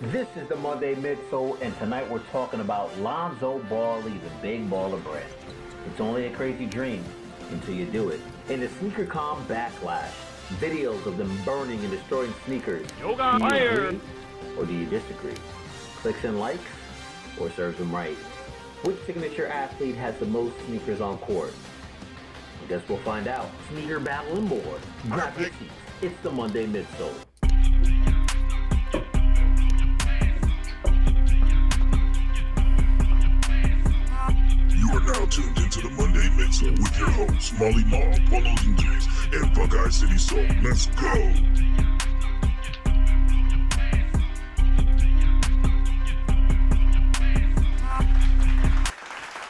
This is the Monday Midsole, and tonight we're talking about Lonzo Ball, the big ball of bread. It's only a crazy dream until you do it. In the Sneakercon backlash, videos of them burning and destroying sneakers. Do you agree or do you disagree? Clicks and likes or serves them right? Which signature athlete has the most sneakers on court? I guess we'll find out. Sneaker battle and more. Grab your seats. It's the Monday Midsole. You are now tuned into the Monday Midsole with your hosts, Maal, Polos and Jays, and Buckeye City Soul. Let's go!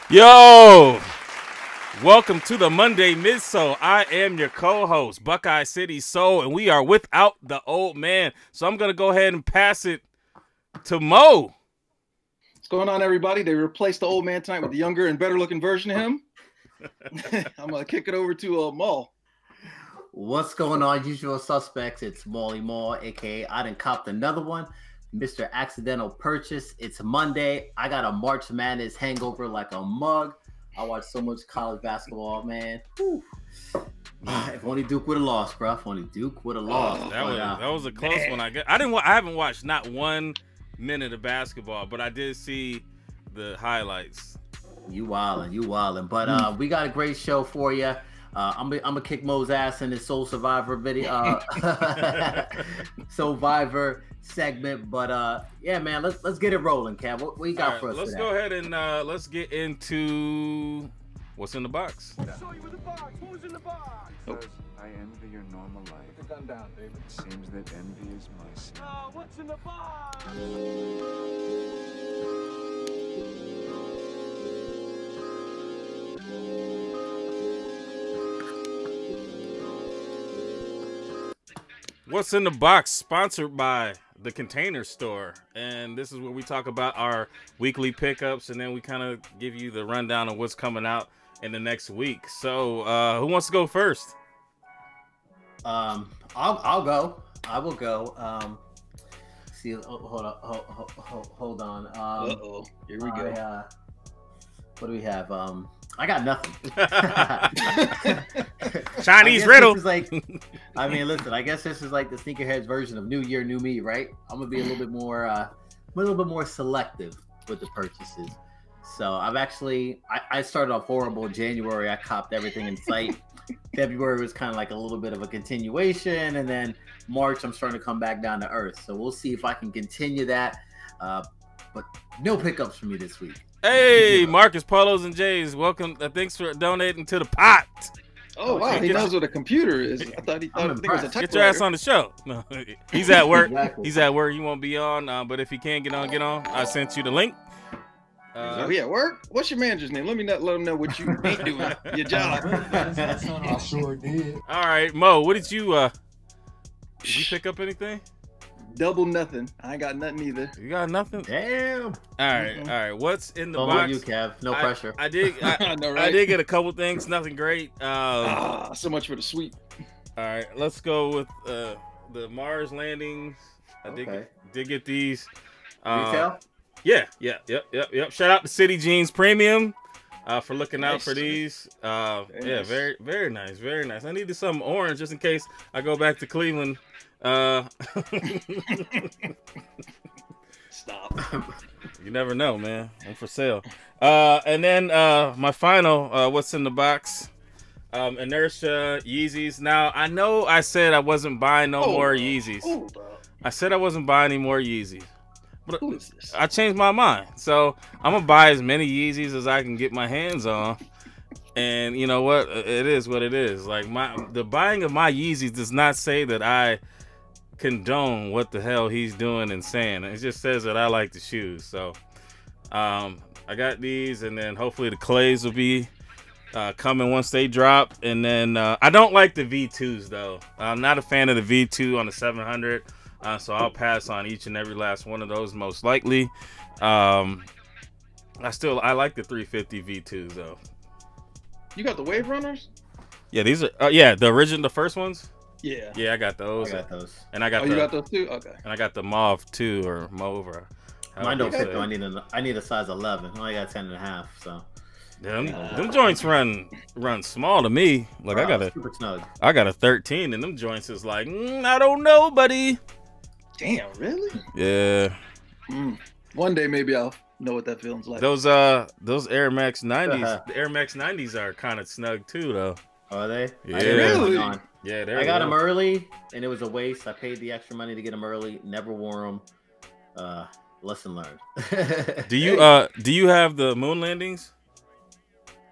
Yo! Welcome to the Monday Midsole. I am your co-host, Buckeye City Soul, and we are without the old man. So I'm going to go ahead and pass it to Mo. What's going on, everybody? They replaced the old man tonight with the younger and better looking version of him. I'm going to kick it over to Maal. What's going on, usual suspects? It's Maal, a.k.a. I done copped another one. Mr. Accidental Purchase. It's Monday. I got a March Madness hangover like a mug. I watch so much college basketball, man. Whew. If only Duke would have lost, bro. If only Duke would have lost. That was a close one. I haven't watched not 1 minute of basketball, but I did see the highlights. You wildin'. But we got a great show for you. I'm gonna kick Mo's ass in his Soul Survivor video, Soleviver segment. But yeah, man, let's get it rolling, Kev. What you got for us? Let's go ahead and let's get into what's in the box. Show you the box. Who's in the box? Because I envy your normal life. Put the gun down, David. It seems that envy is my sin. Oh, what's in the box? What's in the box? Sponsored by the Container Store, and this is where we talk about our weekly pickups, and then we kind of give you the rundown of what's coming out in the next week. So, who wants to go first? I'll go. I will go. See, hold on. Here we go. What do we have? I got nothing. Chinese riddle. Listen, I guess this is like the sneakerheads version of New Year, New Me, right? I'm gonna be a little bit more selective with the purchases. So I started off horrible in January. I copped everything in sight. February was kind of like a little bit of a continuation, and then March I'm starting to come back down to earth. So we'll see if I can continue that. But no pickups for me this week. Hey, Marcus, Polos, and Jays, welcome. Thanks for donating to the pot. Oh, wow. He knows what a computer is. I thought it was a typewriter. Get your ass on the show. No, he's at work. Exactly. He's at work. He won't be on. But if he can get on. I sent you the link. Oh, yeah, work? What's your manager's name? Let him know what you ain't doing. Your job. I sure did. All right, Mo, what did you pick up anything? Double nothing. I ain't got nothing either. You got nothing? Damn. All right. What's in the Don't box? you, Kev. No pressure. I did. I know, right? I did get a couple things. Nothing great. So much for the sweet. All right, let's go with the Mars landings. I did get these. Retail? Yeah. Yep. Shout out to City Jeans Premium for looking out for these. Nice. Very, very nice. Very nice. I needed some orange just in case I go back to Cleveland. Stop. You never know, man. I'm for sale. And then my final what's in the box? Inertia Yeezys. Now I know I said I wasn't buying more Yeezys. I said I wasn't buying any more Yeezys. But who is this? I changed my mind. So I'm gonna buy as many Yeezys as I can get my hands on. And you know what? It is what it is. Like the buying of my Yeezys does not say that I condone what the hell he's doing and saying. It just says that I like the shoes. So I got these, and then hopefully the clays will be coming once they drop. And then I don't like the V2s though. I'm not a fan of the V2 on the 700. So I'll pass on each and every last one of those most likely. I like the 350 V2s though. You got the Wave Runners? Yeah, these are the first ones. Yeah. Yeah, I got those. I got those. And I got Oh, you got those too? Okay. and I got the mauve too, or mauve. Or Mine don't fit say. though. I need a size 11. I only got 10.5. So. Them joints run small to me. Like Bro, I got super snug. a 13, and them joints is like I don't know, buddy. Damn, really? Yeah. One day maybe I'll know what that feels like. Those Air Max 90s, the Air Max 90s are kind of snug too, though. Are they? Yeah. Really? Yeah, I got them early, and it was a waste. I paid the extra money to get them early. Never wore them. Lesson learned. Do you have the moon landings?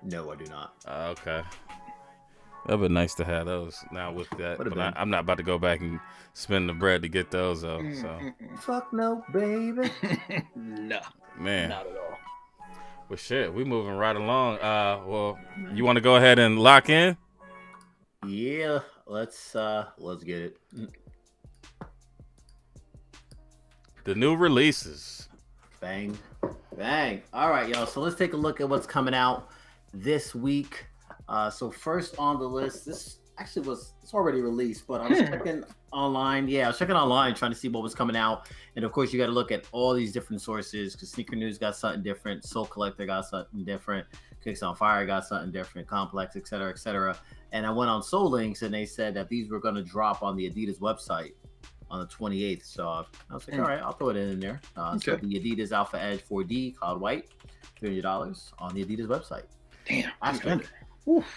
No, I do not. Okay. That'd be nice to have those now with that. Would've But been. I'm not about to go back and spend the bread to get those though. So Fuck no, baby. No, man. not at all. Well shit, we moving right along. Well, you want to go ahead and lock in? Yeah, let's get it. The new releases. Bang, bang. All right, y'all. So let's take a look at what's coming out this week. So first on the list, this actually it's already released, but I was checking online. Yeah, I was checking online trying to see what was coming out. And of course, you got to look at all these different sources because Sneaker News got something different, Soul Collector got something different, Kicks on Fire got something different, Complex, etc., etc. And I went on Soul Links and they said that these were going to drop on the Adidas website on the 28th. So I was like, all right, I'll throw it in there. So the Adidas Alpha Edge 4D Cloud White, $300 on the Adidas website. Damn. Asterisk.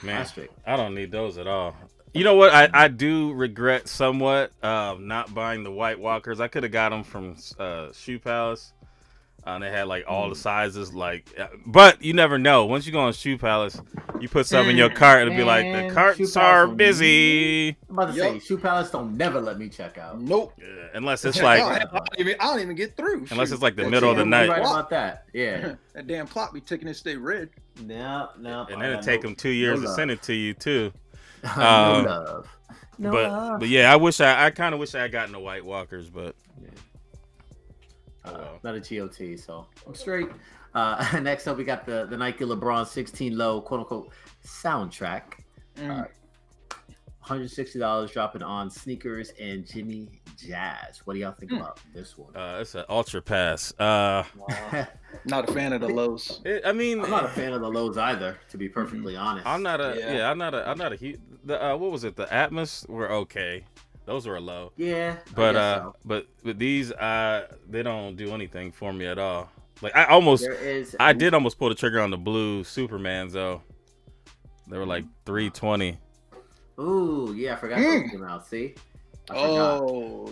Man, Asterisk. I don't need those at all. You know what? I do regret somewhat not buying the White Walkers. I could have got them from Shoe Palace. They had like all the sizes, but you never know. Once you go on Shoe Palace, you put something in your cart, it'll be like the carts are busy. I'm about to say, Shoe Palace don't never let me check out. Nope. Yeah, unless it's like, I don't even get through. unless Shoot. it's like the That middle of the damn night. Right clock- about that. Yeah. That damn clock be ticking and stay red. No. And then it take them 2 years to send it to you too. No love. No love. But yeah, I kind of wish I had gotten the White Walkers, but Not a GOT, so I'm straight. Next up, we got the Nike LeBron 16 low, quote unquote, soundtrack. $160 dropping on sneakers and Jimmy Jazz. What do y'all think about this one? it's an Ultra Pass. Not a fan of the lows. I mean, I'm not a fan of the lows either, to be perfectly honest. I'm not a huge. What was it? The Atmos were okay. Those were low. Yeah, But but these they don't do anything for me at all. Like I did almost pull the trigger on the blue Supermans though. They were like $320. Ooh, yeah, I forgot those came out. See, I forgot.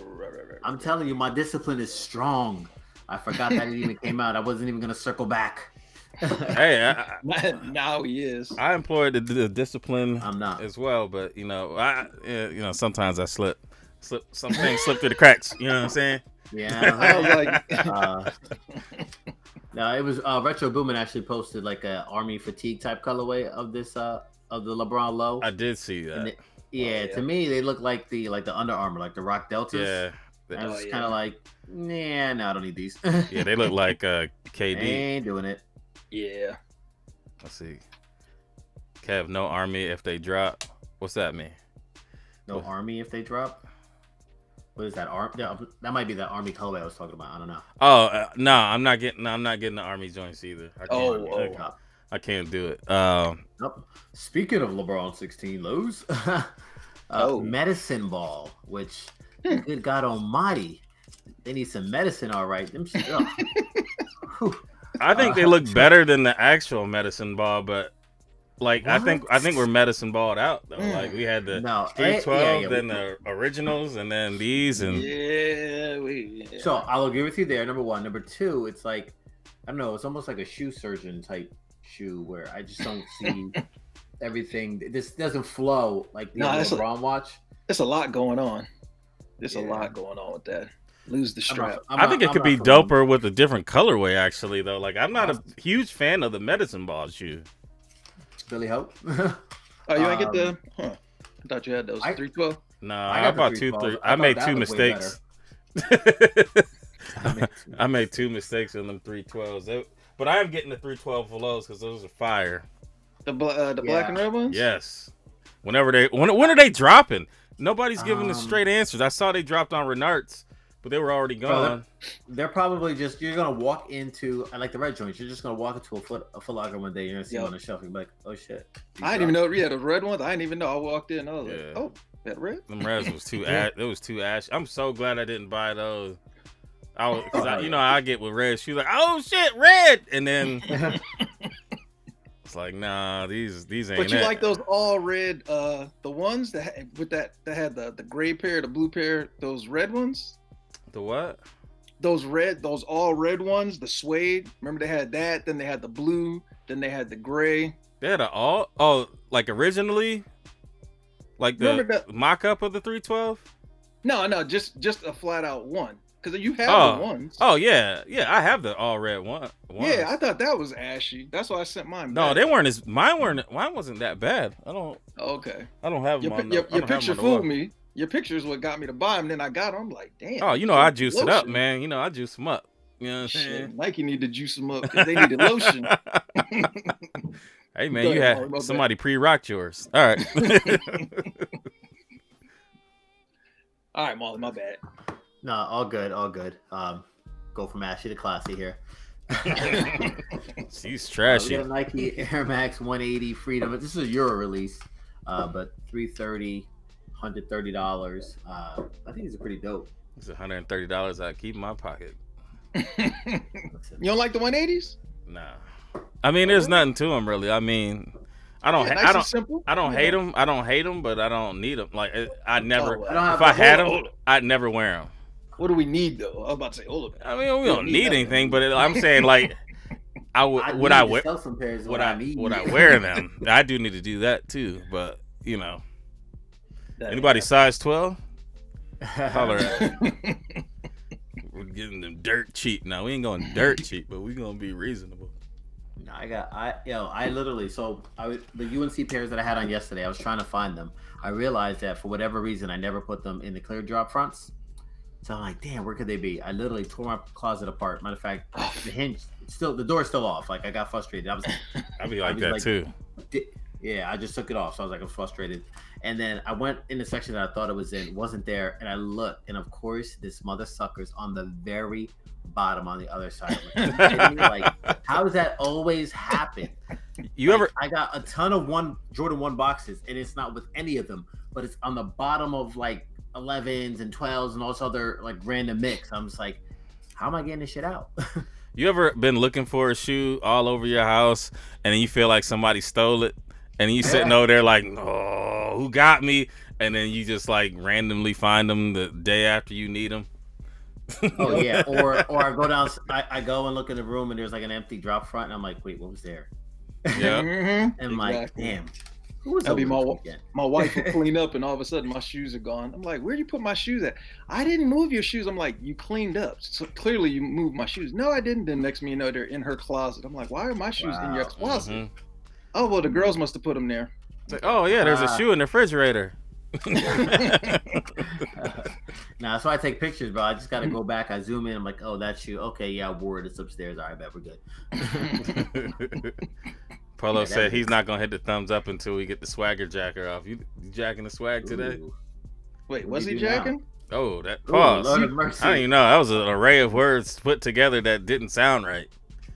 Right. I'm telling you, my discipline is strong. I forgot that it even came out. I wasn't even gonna circle back. Hey, Now he is. I employed the discipline. I'm not. as well, but sometimes I slip. Some things slip through the cracks. You know what I'm saying? Yeah. I was like, No, it was Retro Boomin actually posted like a army fatigue type colorway of this of the LeBron low. I did see that. And yeah, to me they look like the Under Armour, like the Rock Deltas. Yeah. I was kind of like, nah, no, I don't need these. Yeah, they look like KD. Ain't doing it. yeah. Let's see. Kev, no army if they drop. What's that mean? No army if they drop. What is that? That might be that army colorway I was talking about. I don't know. Oh no, I'm not getting the army joints either. I can't do it. Nope. Speaking of LeBron 16 lows, Medicine Ball, which good God Almighty, they need some medicine, all right. Them shit, I think they look better than the actual Medicine Ball, but like I think we're Medicine Balled out though. Like we had the 312, then the originals, and then these, and So I'll agree with you there. Number one, number two, it's like I don't know. It's almost like a shoe surgeon type shoe where I just don't see everything. This doesn't flow like the LeBron watch. There's a lot going on. There's a lot going on with that. Lose the strap. I think it could be doper with a different colorway. Actually, though, like I'm not a huge fan of the Medicine Ball shoe. Billy Hope. Oh, you ain't get the? I thought you had those 312. No, I bought 2-3. I made two mistakes. I made two mistakes in them 312s. But I am getting the 312 for lows because those are fire. The black and red ones. Yes. When are they dropping? Nobody's giving us straight answers. I saw they dropped on Renart's, but they were already gone. They're probably just, you're gonna walk into, I like the red joints. You're just gonna walk into a Foot Locker one day. You're gonna see them on the shelf and be like, oh shit. I didn't even know. Yeah, the red ones. I didn't even know. I walked in. I was like, oh, that red. Them reds was too it was too ash. I'm so glad I didn't buy those. You know I get with red. She's like, oh shit, red, and then it's like, nah, these ain't. But you it. like those all red, the ones that had the gray pair, the blue pair, those red ones. The what? Those all red ones, the suede. Remember they had that, then they had the blue, then they had the gray. They had like originally, like the mock-up of the 312. No, just a flat out one. Because you have the ones. Oh yeah, I have the all red one. Yeah, I thought that was ashy. That's why I sent mine. No, they weren't mine wasn't that bad. I don't. Okay. I don't have them. Your picture fooled me. Your picture is what got me to buy them. Then I got them. I'm like, damn. Oh, you know I juice it up, man. You know I juice them up. You know what I'm saying? Nike need to juice them up because they needed lotion. Hey man, you had somebody pre-rocked yours. All right. All right, Molly, my bad. No, all good. Go from ashy to classy here. She's trashy. We got a Nike Air Max 180 Freedom. This is a Euro release, but $330, $130. I think it's pretty dope. It's $130 I keep in my pocket. You don't like the 180s? Nah. I mean, there's nothing to them really. I mean, I don't hate them. I don't hate them, but I don't need them. Like I'd never. If I had them, I'd never wear them. What do we need though? I was about to say, hold up. I mean, we don't need anything, but I'm saying like, would I wear them? I do need to do that too, but you know, anybody size 12? Holler at me. We're getting them dirt cheap now. We ain't going dirt cheap, but we gonna be reasonable. No, I literally, the UNC pairs that I had on yesterday, I was trying to find them. I realized that for whatever reason, I never put them in the clear drop fronts. So I'm like, damn, where could they be? I literally tore my closet apart. Matter of fact, the door's still off. Like I got frustrated. I'd be like that too. Yeah, I just took it off. So I was like, I'm frustrated. And then I went in the section that I thought it was in, wasn't there. And I looked, and of course, this mother sucker's on the very bottom on the other side. Like, how does that always happen? I got a ton of Jordan 1 boxes, and it's not with any of them, but it's on the bottom of like 11s and 12s and all this other like random mix. I'm just like, how am I getting this shit out? You ever been looking for a shoe all over your house, and then you feel like somebody stole it, and you sitting over there like, oh, who got me? And then you just like randomly find them the day after you need them. Oh yeah, or I go down. I go and look in the room, and there's like an empty drop front, and I'm like, wait, what was there? Yeah, and I'm like, damn. That'd be my wife will clean up, and all of a sudden my shoes are gone. I'm like, where'd you put my shoes at? I didn't move your shoes. I'm like, you cleaned up, so clearly you moved my shoes. No, I didn't. Then next thing you know, they're in her closet. I'm like, why are my shoes in your closet? Mm-hmm. Oh well, the girls must have put them there. Like, oh yeah, there's a shoe in the refrigerator. Nah, so I take pictures, bro. I just gotta go back. I zoom in. I'm like, oh, that shoe. Okay, yeah, I wore it. It's upstairs. All right, bet we're good. Polo said he's not gonna hit the thumbs up until we get the swagger jacker off. You jacking the swag today? Ooh. Wait, was he jacking? Now? Oh, that pause. I didn't even know. That was an array of words put together that didn't sound right.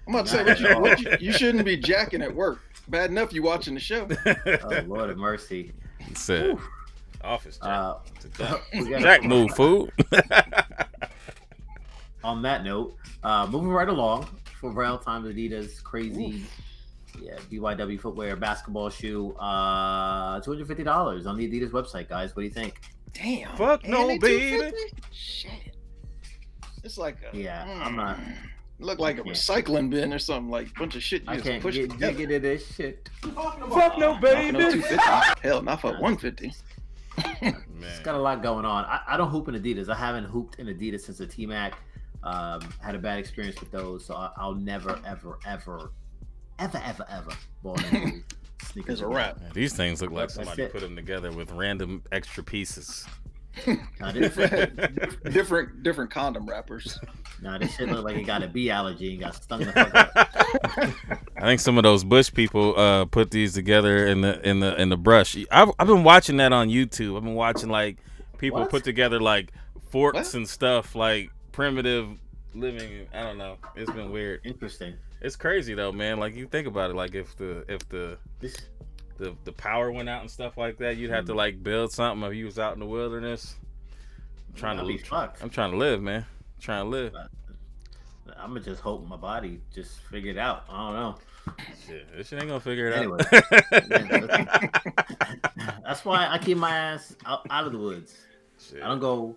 I'm about to say, you shouldn't be jacking at work. Bad enough you watching the show. Oh, Lord of mercy. He said, office jack. Jack move, fool. On that note, moving right along for Valentine's Adidas crazy. Yeah, BYW footwear basketball shoe, $250 on the Adidas website, guys. What do you think? Damn. Fuck no, baby. Shit. It's like I'm not. Look like a recycling bin or something, like a bunch of shit. I can't get into this shit. Fuck no, baby. Hell, not for 150. It's got a lot going on. I don't hoop in Adidas. I haven't hooped in Adidas since the T-Mac. Had a bad experience with those, so I'll never, ever ball into sneakers. It's a wrap. Yeah, these things look like somebody put them together with random extra pieces. Different condom wrappers. Nah, this shit look like it got a bee allergy and got stung the fuck up. I think some of those bush people put these together in the brush. I've been watching that on YouTube. I've been watching like people put together like forks and stuff, like primitive living. I don't know. It's been weird. Interesting. It's crazy though, man. Like you think about it, like if the power went out and stuff like that, you'd have to like build something if you was out in the wilderness. I'm trying to live, man. I'm trying to live. I'm gonna just hope my body just figure it out. I don't know. Shit, this shit ain't gonna figure it Anyway, that's why I keep my ass out of the woods. Shit. I don't go.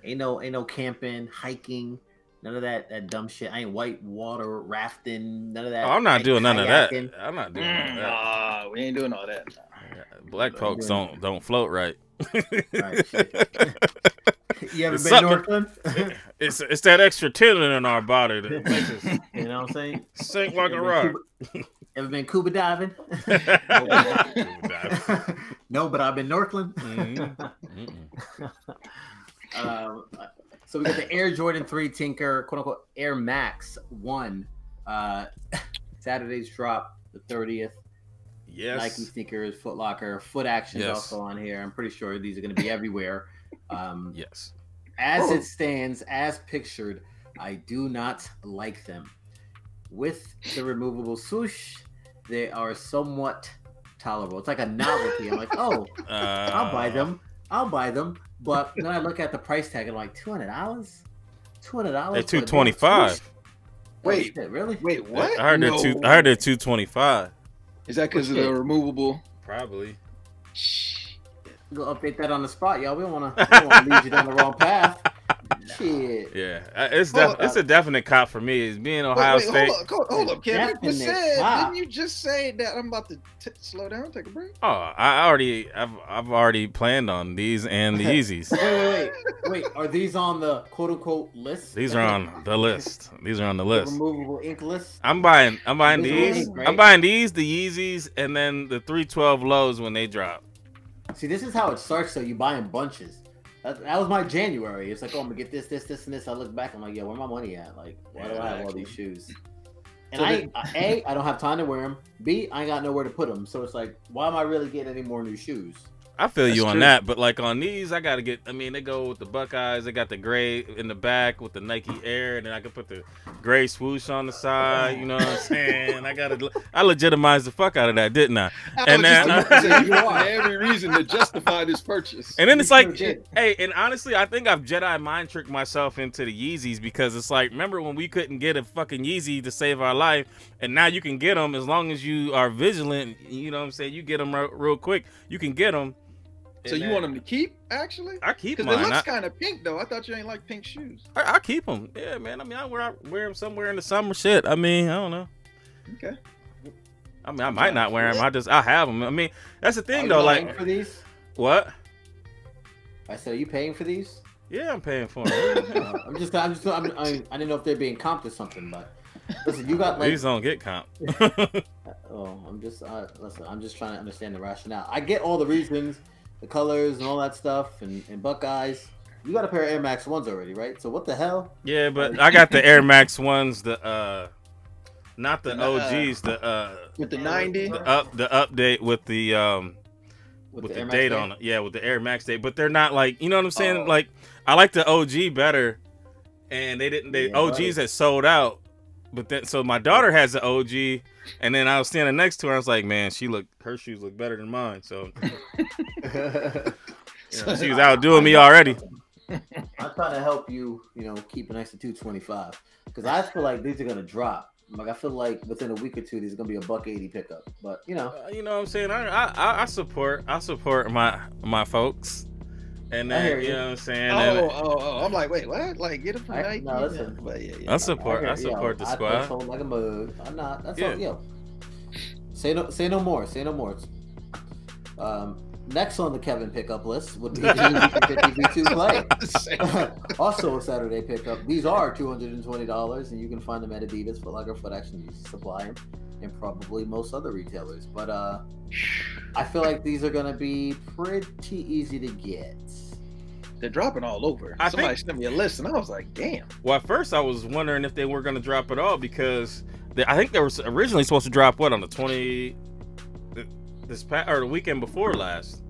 Ain't no camping, hiking, none of that dumb shit. I ain't white water rafting, none of that. Oh, I'm not doing none of that. kayaking. I'm not doing none of that. Nah, we ain't doing all that. Black folks don't float right. Right, shit. You ever It's been to something- Northland? It's that extra tendon in our body that makes us You know what I'm saying? sink like a rock. Ever been scuba diving? No, but I've been Northland. So we got the Air Jordan 3 Tinker, quote unquote Air Max 1. Saturday's drop, the 30th. Yes. Nike sneakers, Foot Locker, Foot Action is Yes. also on here. I'm pretty sure these are going to be everywhere. Yes. As it stands, as pictured, I do not like them. With the removable swoosh, they are somewhat tolerable. It's like a novelty. I'm like, oh, I'll buy them. But then I look at the price tag and I'm like, $200? $200? They're $225. Wait, shit, really? Wait, what? I heard they're $225. Is that because of the removable? Probably. Go update that on the spot, y'all. We don't want to lead you down the wrong path. Shit. Yeah, it's a definite cop for me. It's being Ohio State. Hold up, Kevin. Definite cop. Didn't you just say that I'm about to slow down, take a break? Oh, I've already planned on these and the Yeezys. Wait. Are these on the quote unquote list? These are on the list. These are on the list. Removable ink list. I'm buying Visual these. ink, right? I'm buying these, the Yeezys, and then the 312 lows when they drop. See, this is how it starts. So you buy in bunches. That was my January. It's like, oh, I'm gonna get this, and this. I look back, I'm like, yo, where my money at? Like, why do I have all these shoes? And I don't have time to wear them. B, I ain't got nowhere to put them. So it's like, why am I really getting any more new shoes? I feel you on true. that, but like on these, I gotta get. I mean, they go with the Buckeyes. They got the gray in the back with the Nike Air, and then I can put the gray swoosh on the side. You know what I'm saying? I legitimized the fuck out of that, didn't I? And then You have every reason to justify this purchase. And then it's like, sure did. hey, and honestly, I think I've Jedi mind tricked myself into the Yeezys because it's like, remember when we couldn't get a fucking Yeezy to save our life, and now you can get them as long as you are vigilant. You know what I'm saying? You get them real quick. You can get them. So you want them to keep, actually? I keep Because mine. it looks kind of pink, though. I thought you ain't like pink shoes. I keep them. Yeah, man. I mean, I wear them somewhere in the summer. Shit. I mean, I don't know. Okay. I mean, I might not wear them. I have them. I mean, that's the thing, Are though. you paying Like, for these? what? I said, are you paying for these? Yeah, I'm paying for them. I didn't know if they're being comped or something, but listen, you got like. These don't get comp. Oh, I'm just trying to understand the rationale. I get all the reasons, the colors and all that stuff, and Buckeyes. You got a pair of Air Max 1s already, right? So what the hell? Yeah, but I got the Air Max ones, the not the OGs, the With the 90? the update with the with the Air Max date Day? on it. Yeah, with the Air Max date, but they're not like, you know what I'm saying? Oh. Like, I like the OG better, and they OGs had sold out. But then, so my daughter has the OG, and then I was standing next to her. I was like, man, her shoes look better than mine. So she was outdoing me already. I'm trying to help you, keep an extra 225 because I feel like these are gonna drop. Like I feel like within a week or two, these are gonna be a $180 pickup. But you know what I'm saying? I support my folks. And then, you know what I'm saying? I'm like, wait, what? Like, get it from Nike? No, listen. But yeah. I support the squad. I told like a mug. I'm not. That's all. Yo, say no more. Say no more. Next on the Kevin pickup list would be the Yeezy 50 V2 Play. Also a Saturday pickup. These are $220, and you can find them at Adidas, Foot Locker, Foot Action, Yeezy Supply, and probably most other retailers. But I feel like these are gonna be pretty easy to get. they're dropping all over. Somebody sent me a list, and I was like, damn. Well, at first I was wondering if they were going to drop it all because I think they were originally supposed to drop what on the 20 or the weekend before last.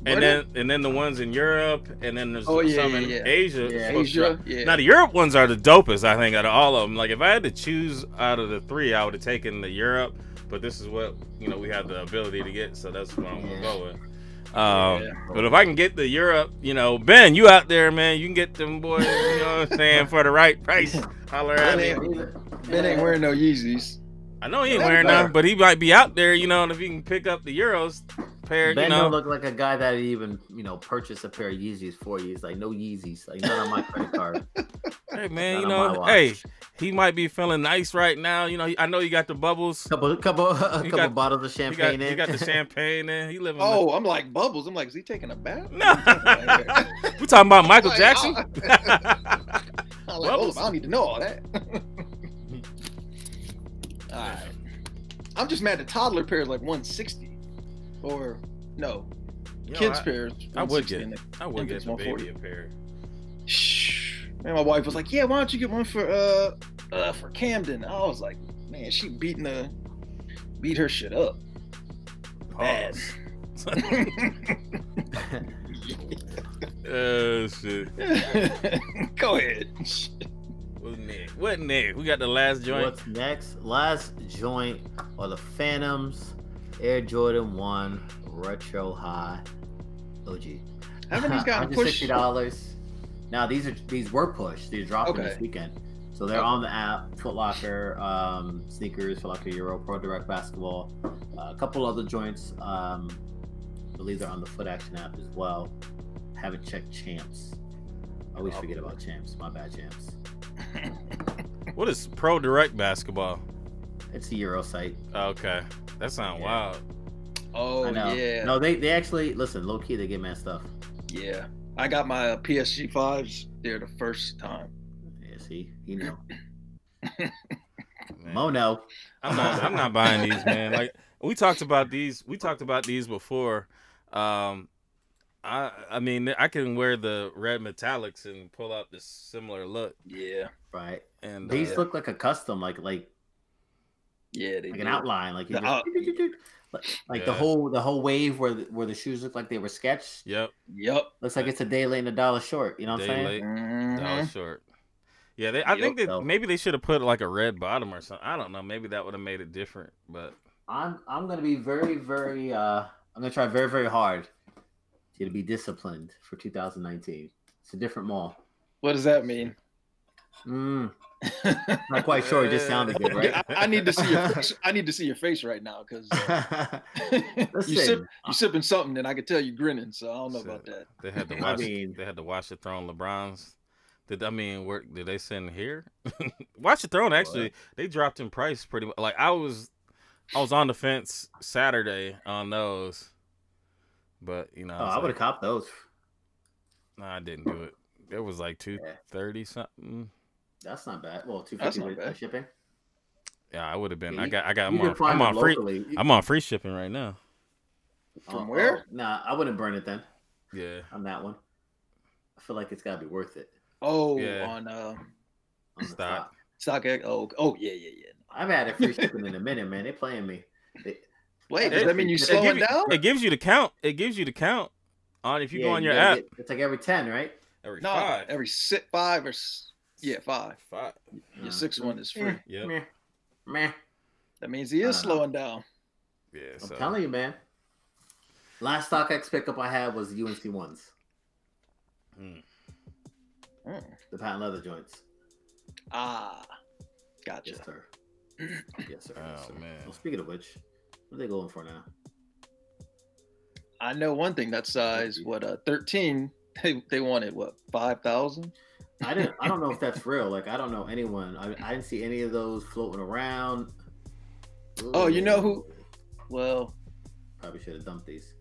And then the ones in Europe, and then there's some in Asia. Yeah. Now the Europe ones are the dopest, I think, out of all of them. Like if I had to choose out of the three, I would have taken the Europe. But this is what we have the ability to get, so that's what I'm gonna go with. But if I can get the Europe, Ben, you out there, man, you can get them boys, you know what I'm saying, for the right price. Holler at me. Ben ain't wearing no Yeezys. I know he ain't wearing none, but he might be out there, and if he can pick up the Euros pair, Ben don't look like a guy that even, purchase a pair of Yeezys for you. He's like, no Yeezys, like not on my credit card. Hey man, hey, he might be feeling nice right now. I know you got the bubbles. A couple bottles of champagne in. You got the champagne in. He living. Oh, I'm like bubbles. I'm like, is he taking a bath? No. We talking about Michael Jackson. I'm like, I don't need to know all that. All right. I'm just mad the toddler pair is like 160, or no, kids pairs. I would get the baby a pair. Shh. Man, my wife was like, "Yeah, why don't you get one for Camden?" I was like, "Man, she beat her shit up." Bad. Oh shit. Go ahead. What next? We got the last joint. What's next? Last joint are the Phantoms Air Jordan 1 Retro High OG. Haven't these gotten pushed? $160. Now these were pushed. These dropping this weekend, so they're on the app. Foot Locker, Sneakers, Foot Locker Euro, Pro Direct Basketball, a couple other joints. I believe they're on the Foot Action app as well. Haven't checked Champs. I always forget about Champs. My bad, Champs. What is Pro Direct Basketball? It's a Euro site. Okay, that sounds wild. Oh yeah. No, they actually listen. Low key, they get mad stuff. Yeah, I got my PSG 5s there the first time. Yeah, see, Mono. I'm not buying these, man. Like we talked about these before. I mean, I can wear the red metallics and pull out this similar look. Yeah, right. And these look like a custom, like yeah, they like an outline, like the whole wave where the shoes look like they were sketched. Yep. Looks like it's a day late and a dollar short. You know what I'm saying? $1 short. Yeah, I think that maybe they should have put like a red bottom or something. I don't know. Maybe that would have made it different. But I'm gonna be very, very. I'm gonna try very, very hard to be disciplined for 2019. It's a different mall. What does that mean? Not quite sure. It just sounded good, right? I need to see your face. I need to see your face right now because you sipping something, and I could tell you grinning. So I don't know about that. They had to watch. They had to watch the Throne. LeBron's. Did they send here? Watch the Throne. Actually, they dropped in price pretty much. Like I was on the fence Saturday on those. But I would have copped those. No, I didn't do it. It was like $230 something. That's not bad. Well, $250 with shipping. Yeah, I would have been. Yeah, I'm on free. I'm on free shipping right now. From where? Nah, I wouldn't burn it then. Yeah. On that one, I feel like it's got to be worth it. Oh, yeah. On Stock. Oh, yeah. I've had it free shipping in a minute, man. They playing me. Wait, does that mean you slowing down? It gives you the count. It gives you the count on if you go on your app. It's like every 10, right? Every 5. Every 5 or 5. 5. Your 6th one is free. Yeah. Meh. That means he is slowing down. Yeah. I'm telling you, man. Last StockX pickup I had was UNC ones. The patent leather joints. Ah, gotcha. Yes, sir. Yes, sir. Oh man. Well, speaking of which, what are they going for now? I know one thing. That size, 13. They wanted 5,000. I don't know if that's real. Like I don't know anyone. I didn't see any of those floating around. Ooh. Oh, you know who? Well, probably should have dumped these.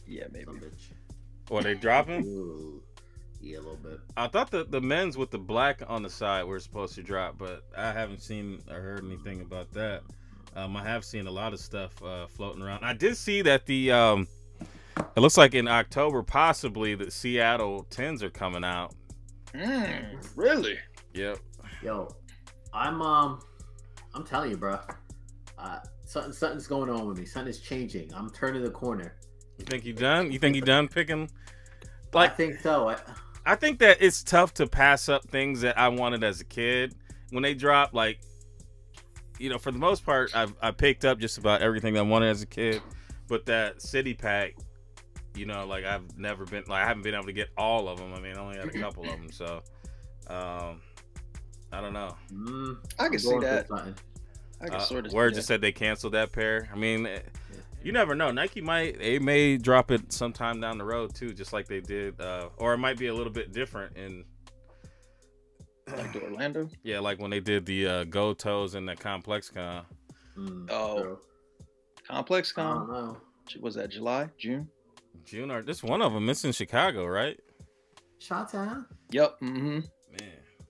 Yeah, maybe. What, they dropping? Ooh. Yeah, a little bit. I thought the men's with the black on the side were supposed to drop, but I haven't seen or heard anything about that. I have seen a lot of stuff floating around. I did see that the It looks like in October, possibly, the Seattle 10s are coming out. Really? Yep. Yo, I'm telling you, bro. Something's going on with me. Something's changing. I'm turning the corner. You think you done? You think you done picking? I think so. I think that it's tough to pass up things that I wanted as a kid when they drop. Like, you know, for the most part, I picked up just about everything I wanted as a kid. But that City Pack, you know, like I haven't been able to get all of them. I mean, I only had a couple of them. So, I don't know. I can see that. I can sort of. Word just said they canceled that pair. I mean, you never know. Nike may drop it sometime down the road too, just like they did, or it might be a little bit different in like the Orlando. Yeah, like when they did the Go Toes and the Complex Con. Complex Con. I don't know. Was that July, June? June, or this one of them. It's in Chicago, right? Shot-town? Yep. Man,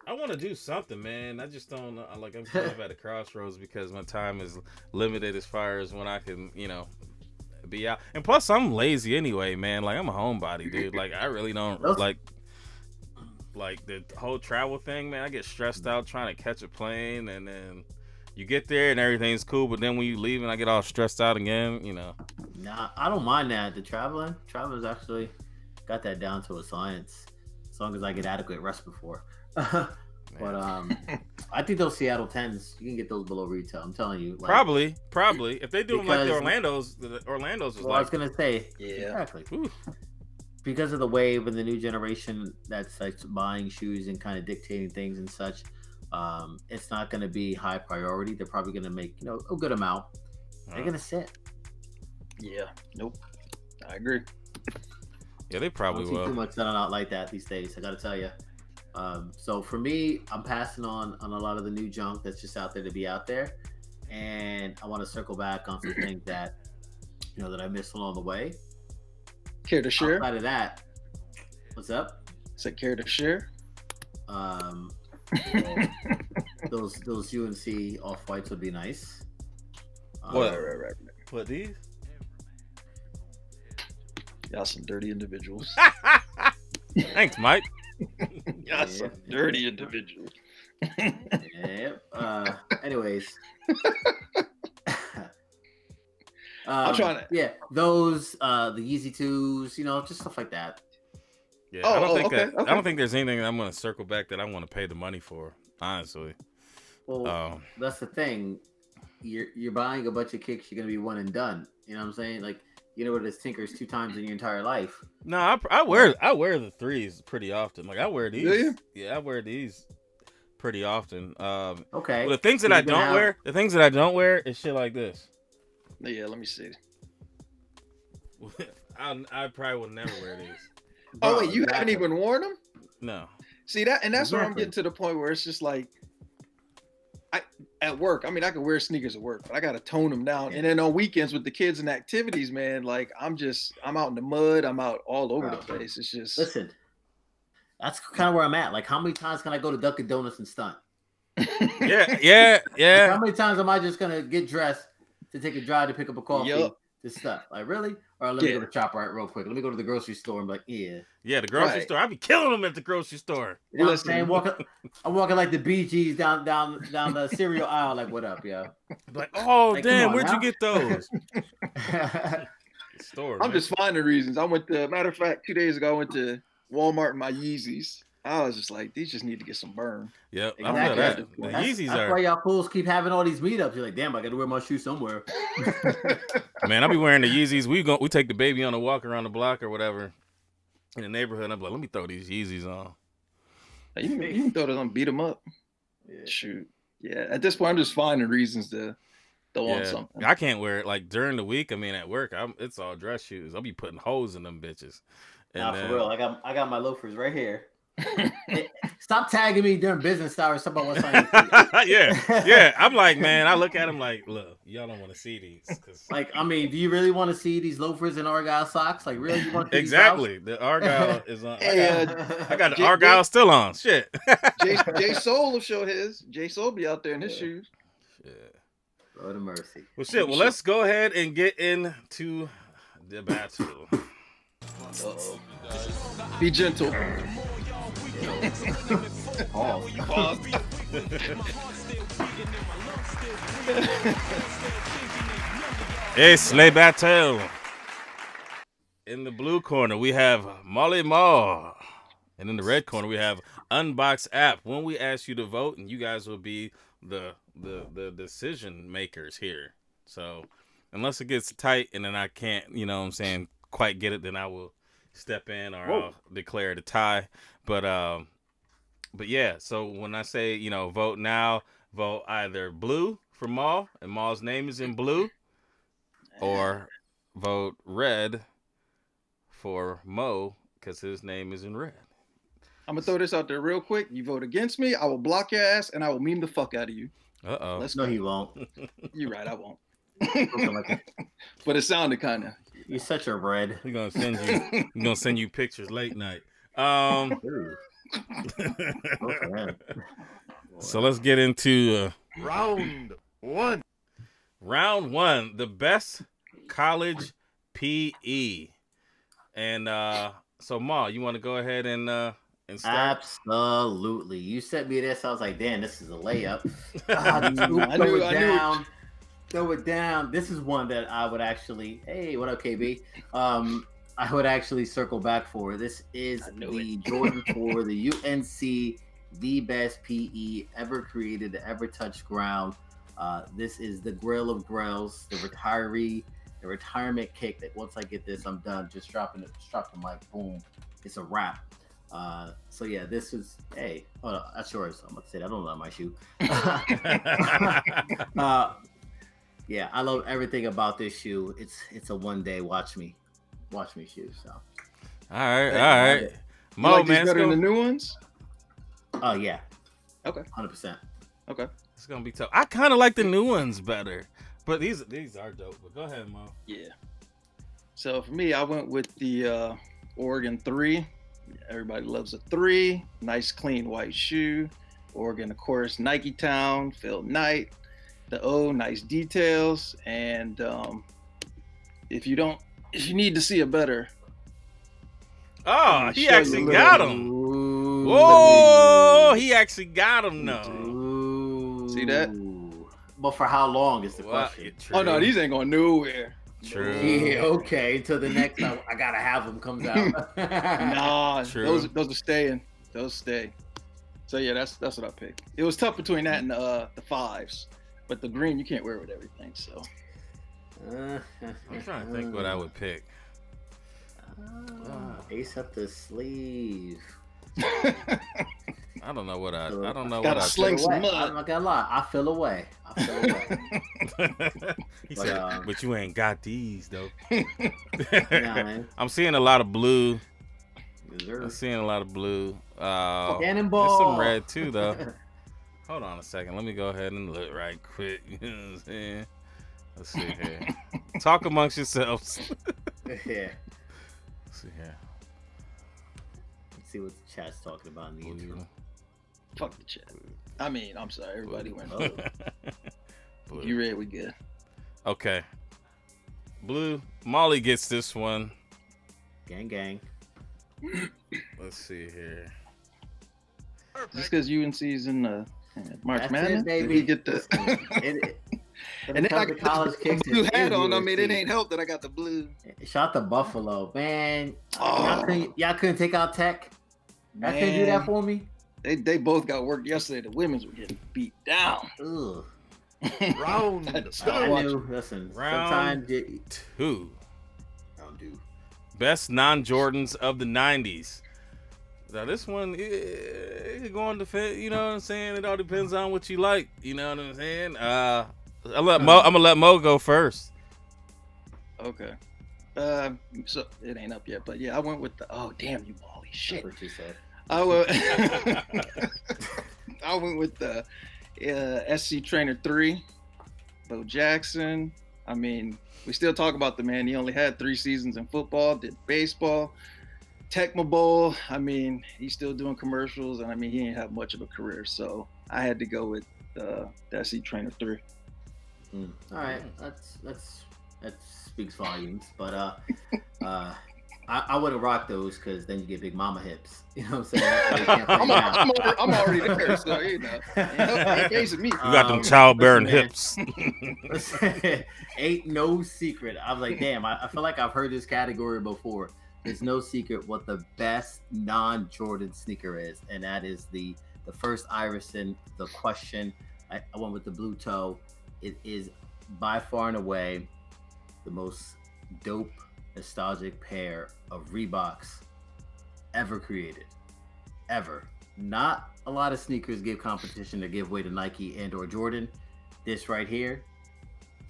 I want to do something, man. I just don't know. Like, I'm kind of at a crossroads because my time is limited as far as when I can, you know, be out. And plus, I'm lazy anyway, man. Like, I'm a homebody, dude. Like, I really don't like the whole travel thing, man. I get stressed out trying to catch a plane, and then you get there and everything's cool, but then when you leave and I get all stressed out again, you know. Nah, I don't mind that. The traveling's actually got that down to a science, as long as I get adequate rest before. But I think those Seattle 10s, you can get those below retail. I'm telling you. Like, probably. If they do them like the Orlando's was like. I was gonna say, yeah, exactly. Ooh. Because of the wave and the new generation that's like buying shoes and kind of dictating things and such, it's not going to be high priority. They're probably going to make, you know, a good amount. They're going to sit. Yeah. Nope. I agree. Yeah, they probably will. Too much done out like that these days, I got to tell you. So for me, I'm passing on a lot of the new junk that's just out there to be out there. And I want to circle back on some things that, you know, that I missed along the way. Care to share? Outside of that, what's up? Is care to share? Those UNC off-whites would be nice. Right. What, these? Y'all some dirty individuals. Thanks, Mike. Y'all some dirty individuals. Yep. Anyways. I'm trying to. Yeah, those the Yeezy 2s, you know, just stuff like that. Yeah, I don't think there's anything that I'm going to circle back that I want to pay the money for, honestly. Well, that's the thing. You're buying a bunch of kicks. You're going to be one and done. You know what I'm saying? Like, you know what it is, tinkers 2 times in your entire life. No, I wear the 3s pretty often. Like, I wear these. Do you? Yeah, I wear these pretty often. Okay. But the things that I don't wear is shit like this. Yeah, let me see. I probably would never wear these. Oh wait, you haven't even worn them? No. See that, and that's where I'm getting to the point where it's just like, at work. I mean, I can wear sneakers at work, but I gotta tone them down. And then on weekends with the kids and activities, man, like I'm out in the mud. I'm out all over the place. It's just listen. That's kind of where I'm at. Like, how many times can I go to Dunkin' Donuts and stunt? Yeah. Like, how many times am I just gonna get dressed to take a drive to pick up a coffee? Yep. This stuff, like, really? Or let me go to ShopRite real quick. Let me go to the grocery store and be like, the grocery store. I be killing them at the grocery store. You know what I'm saying? I'm walking like the BGs down the cereal aisle. Like, what up, yo? Like, oh like, damn, where'd you get those? Store. I'm just finding reasons. I went to, matter of fact, 2 days ago, I went to Walmart and my Yeezys. I was just like, these just need to get some burn. Yep, exactly. I feel that. The Yeezys that's why y'all fools keep having all these meetups. You're like, damn, I got to wear my shoes somewhere. Man, I'll be wearing the Yeezys. We take the baby on a walk around the block or whatever in the neighborhood. And I'm like, let me throw these Yeezys on. You can throw those on, beat them up. Yeah. Shoot. Yeah, at this point, I'm just finding reasons to throw on something. I can't wear it like during the week. I mean, at work, it's all dress shoes. I'll be putting holes in them bitches. And for real, I got my loafers right here. Stop tagging me during business hours. Somebody what's on your feet. yeah. I'm like, man, I look at them like, look, y'all don't want to see these. Like, I mean, do you really want to see these loafers and Argyle socks? Like, really, you want to see exactly? These the Argyle is on. Hey, I got the Argyle still on. Shit. Jay Soul will show his. Jay Soul be out there in his shoes. Shit. Lord of mercy. Well, shit. Well, let's go ahead and get into the battle. Uh-oh. Be gentle. Pause. Pause. It's Slay Battle. In the blue corner, we have Maal. And in the red corner, we have Unbox App. When we ask you to vote, and you guys will be the decision makers here. So unless it gets tight and then I can't, you know what I'm saying, quite get it, then I will step in or I'll declare the tie. But yeah, so when I say, you know, vote now, vote either blue for Maal, and Maal's name is in blue, or vote red for Mo, because his name is in red. I'm going to throw this out there real quick. You vote against me, I will block your ass, and I will meme the fuck out of you. Uh-oh. No, he won't. You're right, I won't. But it sounded kind of. You're such a red. We're gonna send you pictures late night. So let's get into Round one. round one, the best college PE. And so Maal, you want to go ahead and start? Absolutely. You sent me this. I was like, damn, this is a layup. Throw it down. This is one that I would actually. Hey, what up, KB? I would actually circle back for. This is the Jordan for the UNC, the best PE ever created, ever touched ground. This is the Grail of Grails, the retirement kick that once I get this, I'm done. Just drop the mic, boom, it's a wrap. So yeah, this is, hey, hold on, that's yours. I'm about to say that. I don't know my shoe. Yeah, I love everything about this shoe. It's a one day watch me shoe. So all right. Mo, like man, better than the new ones? Oh yeah. Okay. 100%. Okay. It's gonna be tough. I kind of like the new ones better, but these are dope. But go ahead, Mo. Yeah. So for me, I went with the Oregon 3. Everybody loves a 3. Nice, clean white shoe. Oregon, of course, Nike Town, Phil Knight. The O, nice details. And if you need to see a better. Oh, he actually got him. Whoa, he actually got him now. See that? But for how long is the question? Oh no, these ain't going nowhere. True. Yeah, okay. Until the next I gotta have them comes out. Nah, True. those are staying. Those stay. So yeah, that's what I picked. It was tough between that and the 5s, but the green you can't wear with everything. So I'm trying to think what I would pick. Ace up the sleeve. I don't know what I don't know Gotta what I sling pick. some mud. I'm not gonna lie, I feel away. He said, but you ain't got these though. Nah, man. I'm seeing a lot of blue. Deserve. I'm seeing a lot of blue. Cannonball. There's some red too though. Hold on a second. Let me go ahead and look right quick. You know what I'm saying? Let's see here. Talk amongst yourselves. Yeah. Let's see here. Let's see what the chat's talking about in the intro. Fuck the chat. I mean, I'm sorry, everybody went. Blue. If you read, we good. Okay. Blue. Molly gets this one. Gang, gang. Let's see here. Just because UNC's in the March That's Madness, it, baby. did he get the? And then I got college kicks. blue hat on. I mean, it ain't helped that I got the blue. Shout to Buffalo, man. Oh. Y'all couldn't take out Tech. Y'all couldn't do that for me. They both got work yesterday. The women's were getting beat down. Ugh. Round I had to stop I watching. knew. Listen, Round sometimes 2. round 2. Best non-Jordans of the 90s. Now this one, it going to fit, you know what I'm saying? It all depends on what you like, you know what I'm saying? I'm gonna let Mo go first. Okay. So it ain't up yet, but yeah, I went with the. Oh damn, you Molly shit. That's what you said. I went. I went with the SC Trainer 3, Bo Jackson. I mean, we still talk about the man. He only had 3 seasons in football, did baseball, Tecmo Bowl. I mean, he's still doing commercials, and I mean, he didn't have much of a career. So I had to go with the SC Trainer 3. All right, that speaks volumes. But I wouldn't rock those because then you get big mama hips. You know what I'm saying? I'm already there, so you know. Ain't facing me. You got them childbearing hips. Ain't no secret. I'm like, damn, I feel like I've heard this category before. It's no secret what the best non-Jordan sneaker is, and that is the first Iverson. The question, I went with the blue toe. It is by far and away the most dope, nostalgic pair of Reeboks ever created. Ever. Not a lot of sneakers give competition to give way to Nike and or Jordan. This right here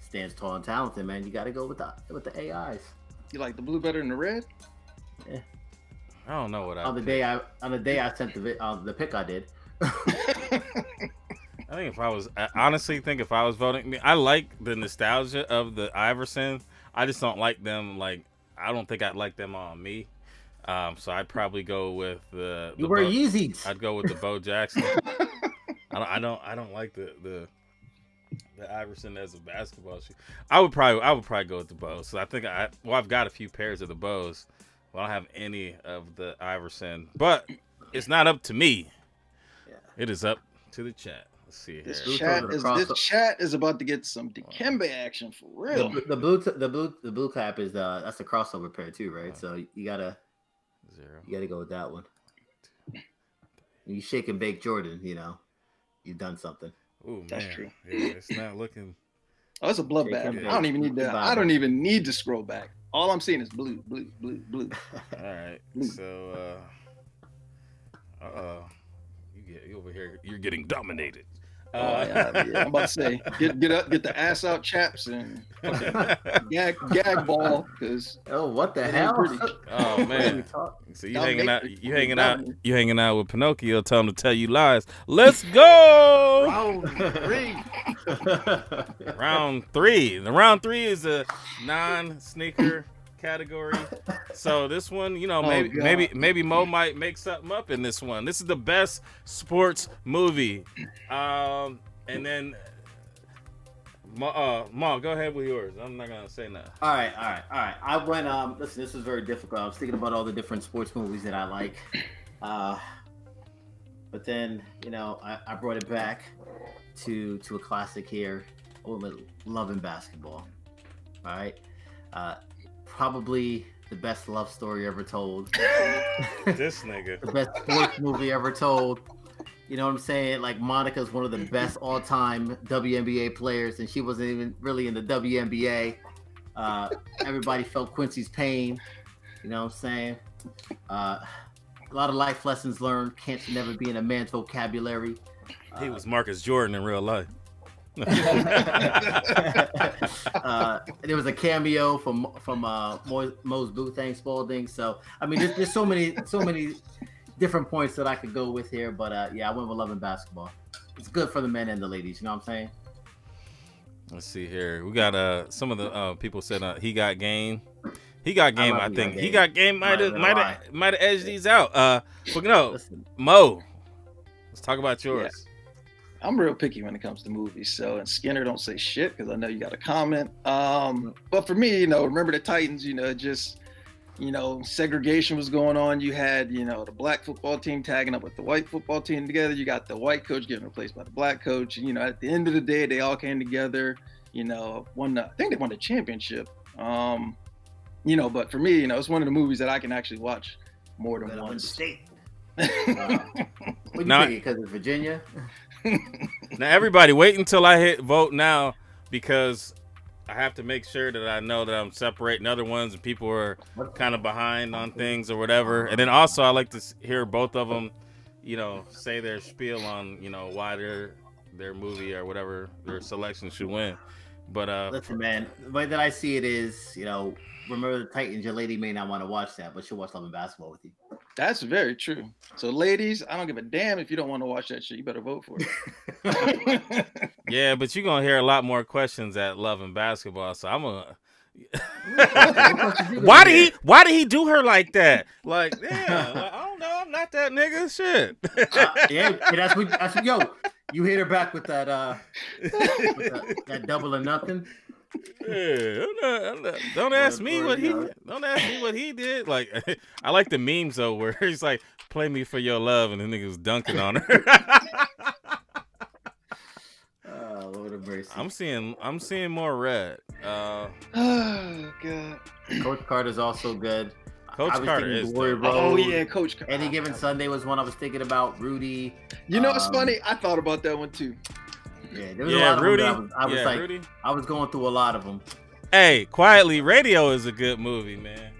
stands tall and talented, man. You got to go with the AIs. You like the blue better than the red? Yeah. I don't know what I on the day I sent the pick I did. I think I honestly think if I was voting, I like the nostalgia of the Iverson. I just don't like them. Like, I don't think I'd like them on me. So I'd probably go with the wear Yeezys. I'd go with the Bo Jackson. I don't like the Iverson as a basketball shoe. I would probably go with the Bows. So I think I've got a few pairs of the Bows. I don't have any of the Iverson, but it's not up to me. Yeah. It is up to the chat. Let's see here. This chat is about to get some Dikembe action for real. The blue cap is that's a crossover pair too, right? So you gotta go with that one. You shake and bake Jordan, you know, you've done something. Ooh, that's man. true. Yeah, it's not looking. Oh, it's a bloodbath. I don't even need to scroll back. All I'm seeing is blue. All right. Blue. So, you over here. You're getting dominated. Yeah, I'm about to say, get the ass out, chaps, and gag ball. Cause what the hell? Oh man! So you hanging out with Pinocchio. Tell him to tell you lies. Let's go. Round three. The round three is a non-sneaker category. So this one, you know, maybe Mo might make something up in this one. This is the best sports movie. And then Maal, go ahead with yours. I'm not gonna say nothing. All right. I went listen, this was very difficult. I was thinking about all the different sports movies that I like. But then, you know, I brought it back to a classic here. I went with Love and Basketball. All right. Probably the best love story ever told. This nigga. The best sports movie ever told. You know what I'm saying? Like, Monica's one of the best all-time WNBA players, and she wasn't even really in the WNBA. Everybody felt Quincy's pain. You know what I'm saying? A lot of life lessons learned. Can't never be in a man's vocabulary. He was Marcus Jordan in real life. There was a cameo from Mo's Boothang Spalding. So I mean, there's so many different points that I could go with here. But yeah, I went with Love and Basketball. It's good for the men and the ladies. You know what I'm saying? Let's see here. We got some of the people said he got game. He got game. I think he got game. Might have edged these out. But no, Mo. Let's talk about yours. Yeah. I'm real picky when it comes to movies. So, and Skinner, don't say shit because I know you got a comment. But for me, you know, remember the Titans, you know, just, you know, segregation was going on. You had, you know, the black football team tagging up with the white football team together. You got the white coach getting replaced by the black coach. You know, at the end of the day, they all came together, you know, I think they won the championship. You know, but for me, you know, it's one of the movies that I can actually watch more than once. State. What do you think? Because it's Virginia? Now, everybody, wait until I hit vote now, because I have to make sure that I know that I'm separating other ones and people are kind of behind on things or whatever. And then also, I like to hear both of them, you know, say their spiel on, you know, why their movie or whatever their selection should win. But listen, man, the way that I see it is, you know, remember the Titans, your lady may not want to watch that, but she'll watch Love and Basketball with you. That's very true. So, ladies, I don't give a damn if you don't want to watch that shit. You better vote for it. Yeah, but you're gonna hear a lot more questions at Love and Basketball. So I'm gonna. Why did he do her like that? Like, yeah, like, I don't know. I'm not that nigga. Shit. Yeah, that's what. Yo, you hit her back with that. That double or nothing. Yeah, don't ask me what he. Don't ask me what he did. Like, I like the memes though, where he's like, "Play me for your love," and the nigga was dunking on her. Oh, Lord of mercy. I'm seeing more red. Oh God. Coach Carter's also good. Coach Carter is Glory dope. Road. Oh yeah, Coach Carter. Any Given Sunday was one I was thinking about. Rudy. You know what's funny? I thought about that one too. Yeah, there was a lot of Rudy. them that I was like, Rudy. I was going through a lot of them. Hey, Quietly Radio is a good movie, man.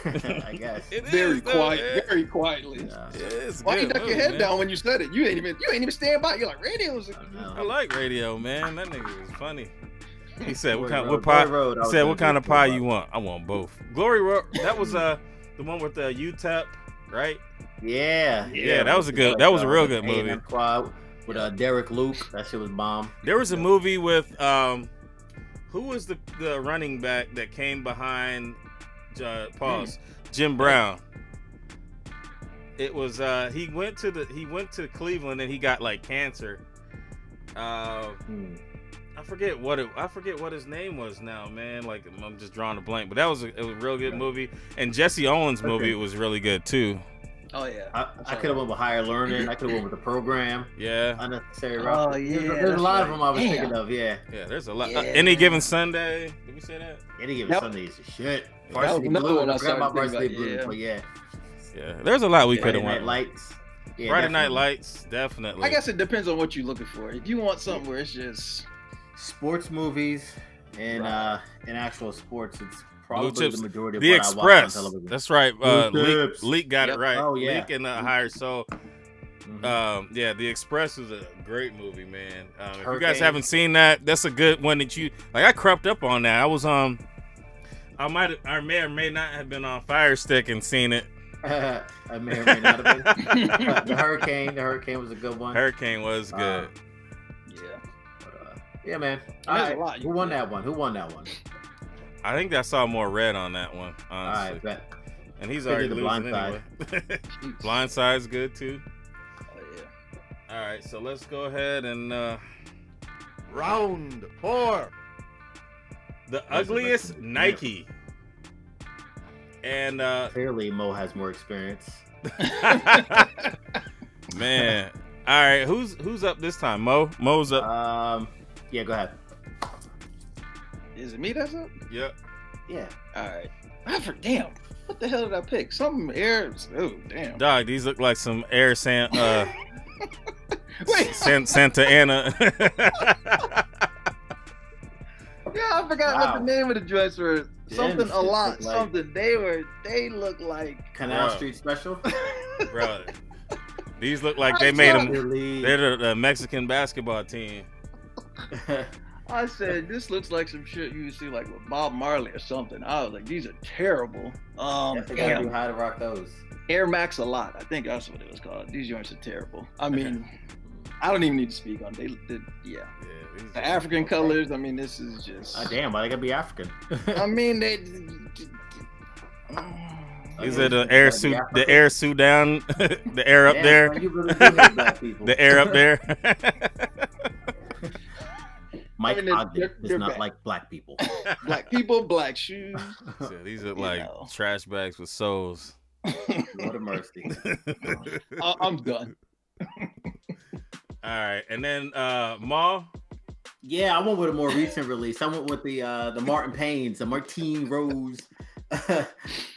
I guess. It Very is, though, quiet, man. very quietly. Yeah. It's a Why you good duck your movie, head man. down when you said it? You ain't even stand by. You're like radio's. I like Radio, man. That nigga was funny. He said, "What Glory kind? Road, What pie?" Glory Road, I He was said, gonna "What do kind of it pie too, you want?" I want both. Glory Road. That was the one with the UTEP, right? Yeah. Yeah, that was a good. That was a real good movie. Squad with Derek Luke. That shit was bomb. There was a movie with who was the running back that came behind Jim Brown. It was he went to Cleveland and he got like cancer. I forget what his name was now, man. Like I'm just drawing a blank, but it was a real good movie. And Jesse Owens' movie was really good too. Oh yeah. I could have went with Higher Learning. I could have went with The Program. Yeah. Unnecessary Oh, Rough. yeah, There's a that's lot of right. them I was Damn. thinking of. Yeah. Yeah, there's a lot. Yeah. Any Given Sunday. Did we say that? Any Given That- Sunday is shit. that was Varsity another Blue. one I I forgot about started Varsity thinking Blue, about, but yeah. Yeah, there's a lot we could Friday have Night went. Lights. Yeah, Friday Night definitely. Lights, definitely. I guess it depends on what you're looking for. If you want something where it's just Sports movies and Right. in actual sports, it's Blue probably Chips. the majority of The what I watch on Express. television. That's right. Blue Leak, Chips. Leak got Yep. it right. Oh, yeah. Leak and Higher Soul. Mhm. Yeah, The Express is a great movie, man. If you guys Hurricane. haven't seen that, that's a good one that you like. I crept up on that. I was I may or may not have been on Fire Stick and seen it. I may or may not have been. The Hurricane was a good one. Hurricane was good. yeah. But, yeah, man. There's All a right. lot you Who can won do. that one? Who won that one? I think I saw more red on that one, All honestly. right, bet. And he's Figured already the losing Blind anyway. Jeez. Blindside's good too. Oh yeah. All right, so let's go ahead and Round 4. the ugliest Nike. And Clearly, Mo has more experience. man, all right, who's up this time? Mo's up. Yeah, go ahead. Is it me that's up? Yep. Yeah. All right. Damn. What the hell did I pick? Something air. Oh damn. Dog, these look like some Air Wait. Santa Ana. Yeah, I forgot what the Wow. name of the dress was. Something Them a shits lot. look like- Something. They look like. Canal Bruh. Street Special. Bro, these look like they made them. Clearly. They're the Mexican basketball team. I said this looks like some shit you would see like with Bob Marley or something. I was like, these are terrible. Definitely gotta Damn. do how to rock those. Air Max a lot. I think that's what it was called. These joints are terrible. I mean, I don't even need to speak on. Yeah. Yeah, these The African colors. I mean, this is just. Damn, why they gotta be African? I mean, they. These are the Air Sudan, the air up Damn, there, man, you really do hate black people. the air up there. Mike I mean, Ogden they're does not bad. like black people. Black people, black shoes. So these are You like know. trash bags with souls. Lord of mercy. I'm done. All right, and then Maul. Yeah, I went with a more recent release. I went with the Martin Paynes, the Martine Rose.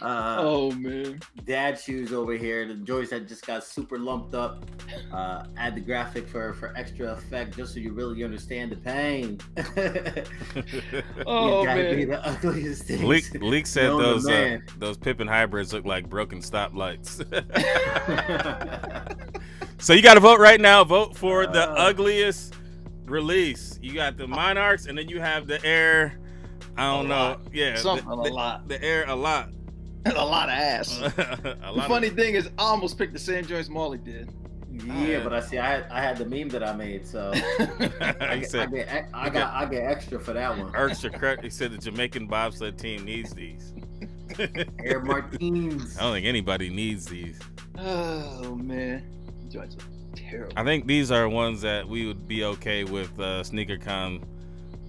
Oh man. Dad shoes over here. The joints that just got super lumped up. Add the graphic for extra effect, just so you really understand the pain. Oh These gotta man. be the ugliest things. Leak said known to man. those Pippin hybrids look like broken stoplights. So you got to vote right now. Vote for the ugliest release. You got the Monarchs, and then you have the Air. I don't know. Yeah, Something a lot. The Air a lot. A lot of ass. A The lot funny of, thing is, I almost picked the same joints Molly did. Yeah, but I had the meme that I made, so I get extra for that one. extra credit. He said the Jamaican bobsled team needs these. Air Martins. I don't think anybody needs these. Oh man, these joints are terrible. I think these are ones that we would be okay with Sneakercon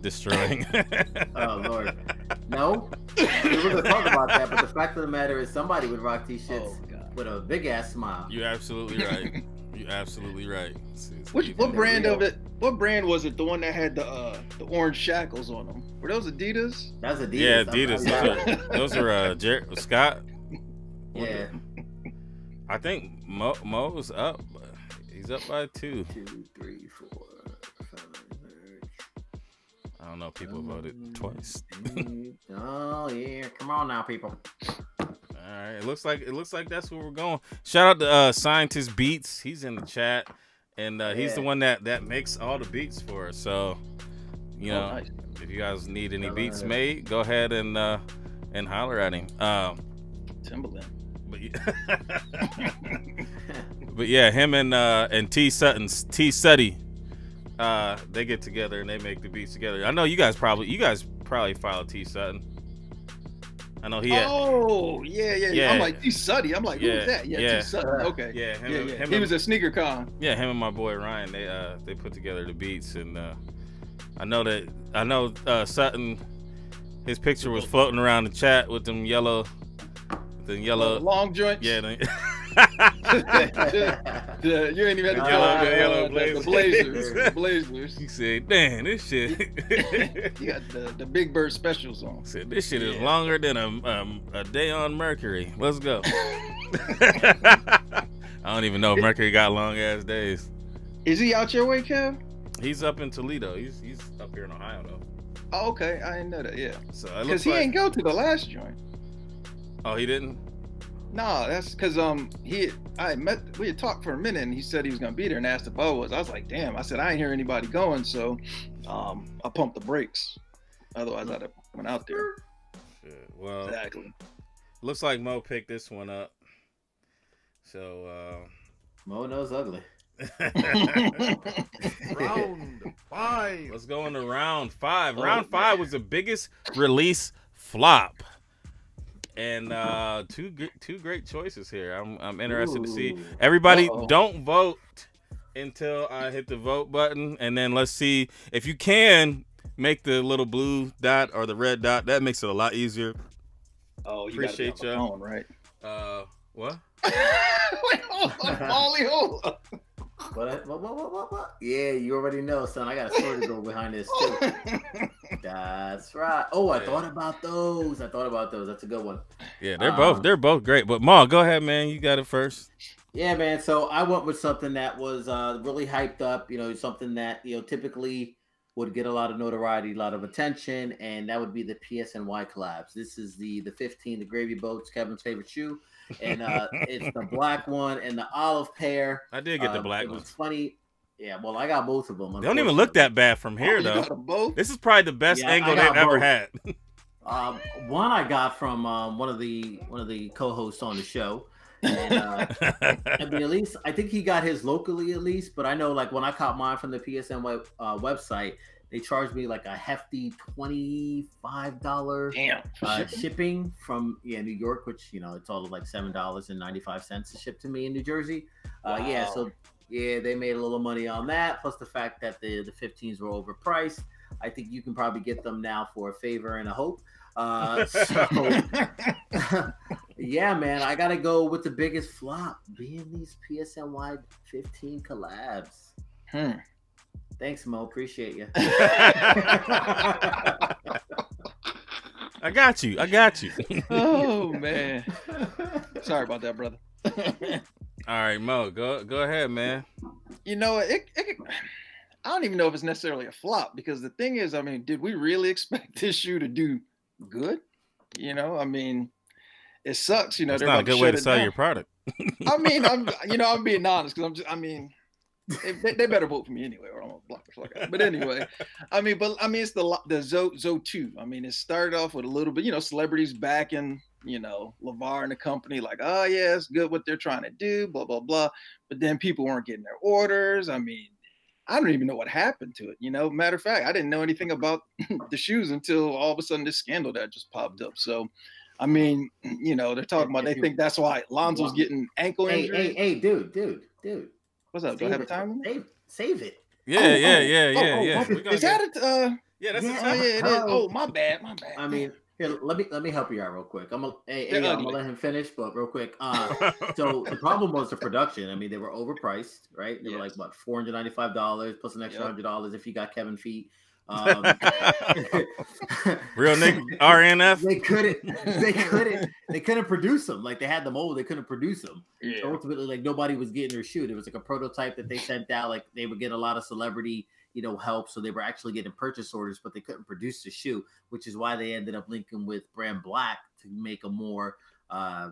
destroying. Oh Lord, no. We're gonna talk about that, but the fact of the matter is, somebody would rock these shits with a big ass smile. You're absolutely right. You're absolutely right. What brand of it? What brand was it? The one that had the orange shackles on them? Were those Adidas? That's Adidas. Yeah, Adidas. Those are Scott. Yeah. I think Mo's up. He's up by 2. 2, 3, 4, 5. I don't know. People voted twice. Oh yeah, come on now, people. All right, it looks like that's where we're going. Shout out to Scientist Beats. He's in the chat, and he's the one that makes all the beats for us. So, nice. If you guys need any beats made, go ahead and holler at him. Timberland. But yeah, him and T Sutty, they get together and they make the beats together. I know you guys probably follow T Sutton. I know he had. Oh, yeah. I'm like, T Sutty. I'm like, who's that? Yeah, T Sutton. Okay. Yeah, him he was at Sneakercon. Yeah, him and my boy Ryan, they put together the beats, and I know Sutton, his picture was floating around the chat with them yellow long joints. Yeah. You ain't even had the yellow Blazers. The Blazers. He said, "Damn, this shit." You got the Big Bird specials on. Said this shit is longer than a day on Mercury. Let's go. I don't even know if Mercury got long ass days. Is he out your way, Kev? He's up in Toledo. He's up here in Ohio though. Oh, okay. I didn't know that. Yeah. So because he ain't go to the last joint. Oh, he didn't? No, that's because we had talked for a minute and he said he was gonna be there and asked if I was. I was like, damn. I said I ain't hear anybody going, so I pumped the brakes. Otherwise, I'd have went out there. Shit. Well, exactly. Looks like Mo picked this one up. So Mo knows ugly. Round 5. Let's go into round 5. Round 5 was the biggest release flop. And two great choices here. I'm interested to see. Everybody, don't vote until I hit the vote button, and then let's see if you can make the little blue dot or the red dot. That makes it a lot easier. Oh, you appreciate you. Phone, right? What? Wait, hold on, Molly, hold on. What? Yeah, you already know, son. I got a story to go behind this too. That's right. Oh, I thought about those. That's a good one. Yeah, they're both great. But Maal, go ahead, man. You got it first. Yeah, man. So I went with something that was really hyped up. Something that typically would get a lot of notoriety, a lot of attention, and that would be the PSNY collabs. This is the 15, the Gravy Boats, Kevin's favorite shoe, and it's the black one and the olive pair. I did get the black one. It was funny. Yeah, well, I got both of them. They don't even look that bad from here, though. This is probably the best angle they've ever had. One I got from one of the co-hosts on the show. And I mean, at least I think he got his locally, at least. But I know, like, when I caught mine from the PSN website, they charged me like a hefty $25 shipping from New York, which it's all like $7.95 to ship to me in New Jersey. Wow. They made a little money on that. Plus the fact that the 15s were overpriced. I think you can probably get them now for a favor and a hope. Yeah, man, I gotta go with the biggest flop being these PSNY 15 collabs. Thanks, Mo. Appreciate you. I got you. Oh man, sorry about that, brother. All right, Mo, go ahead, man. I don't even know if it's necessarily a flop, because the thing is, I mean, did we really expect this shoe to do good? I mean, it sucks. It's not a good way to sell your product. I mean, I'm being honest, because they better vote for me anyway, or I'm gonna block the fuck out. But anyway, it's the Zo 2. I mean, it started off with a little bit, celebrities backing, LeVar and the company, like, oh yeah, it's good what they're trying to do, blah blah blah. But then people weren't getting their orders. I mean, I don't even know what happened to it. Matter of fact, I didn't know anything about the shoes until all of a sudden this scandal that just popped up. So, I mean, they're talking about, they think that's why Lonzo's getting ankle injury. Hey, dude. What's up? Do I have time? Save it. Yeah. We're gonna Is that it? Yeah, that's Yeah, a Oh yeah, it is. hello. Oh, my bad. I mean, here, let me help you out real quick. I'm They're gonna ugly. let him finish, but real quick. So the problem was the production. I mean, they were overpriced, right? They were like Yes. what, $495 plus an extra Yep. $100 if you got Kevin feet. Real Nick RNF. They couldn't produce them. Like they had the mold, they couldn't produce them. Yeah. So ultimately, like nobody was getting their shoe. It was like a prototype that they sent out. Like they would get a lot of celebrity, help. So they were actually getting purchase orders, but they couldn't produce the shoe, which is why they ended up linking with Brand Black to make a more, I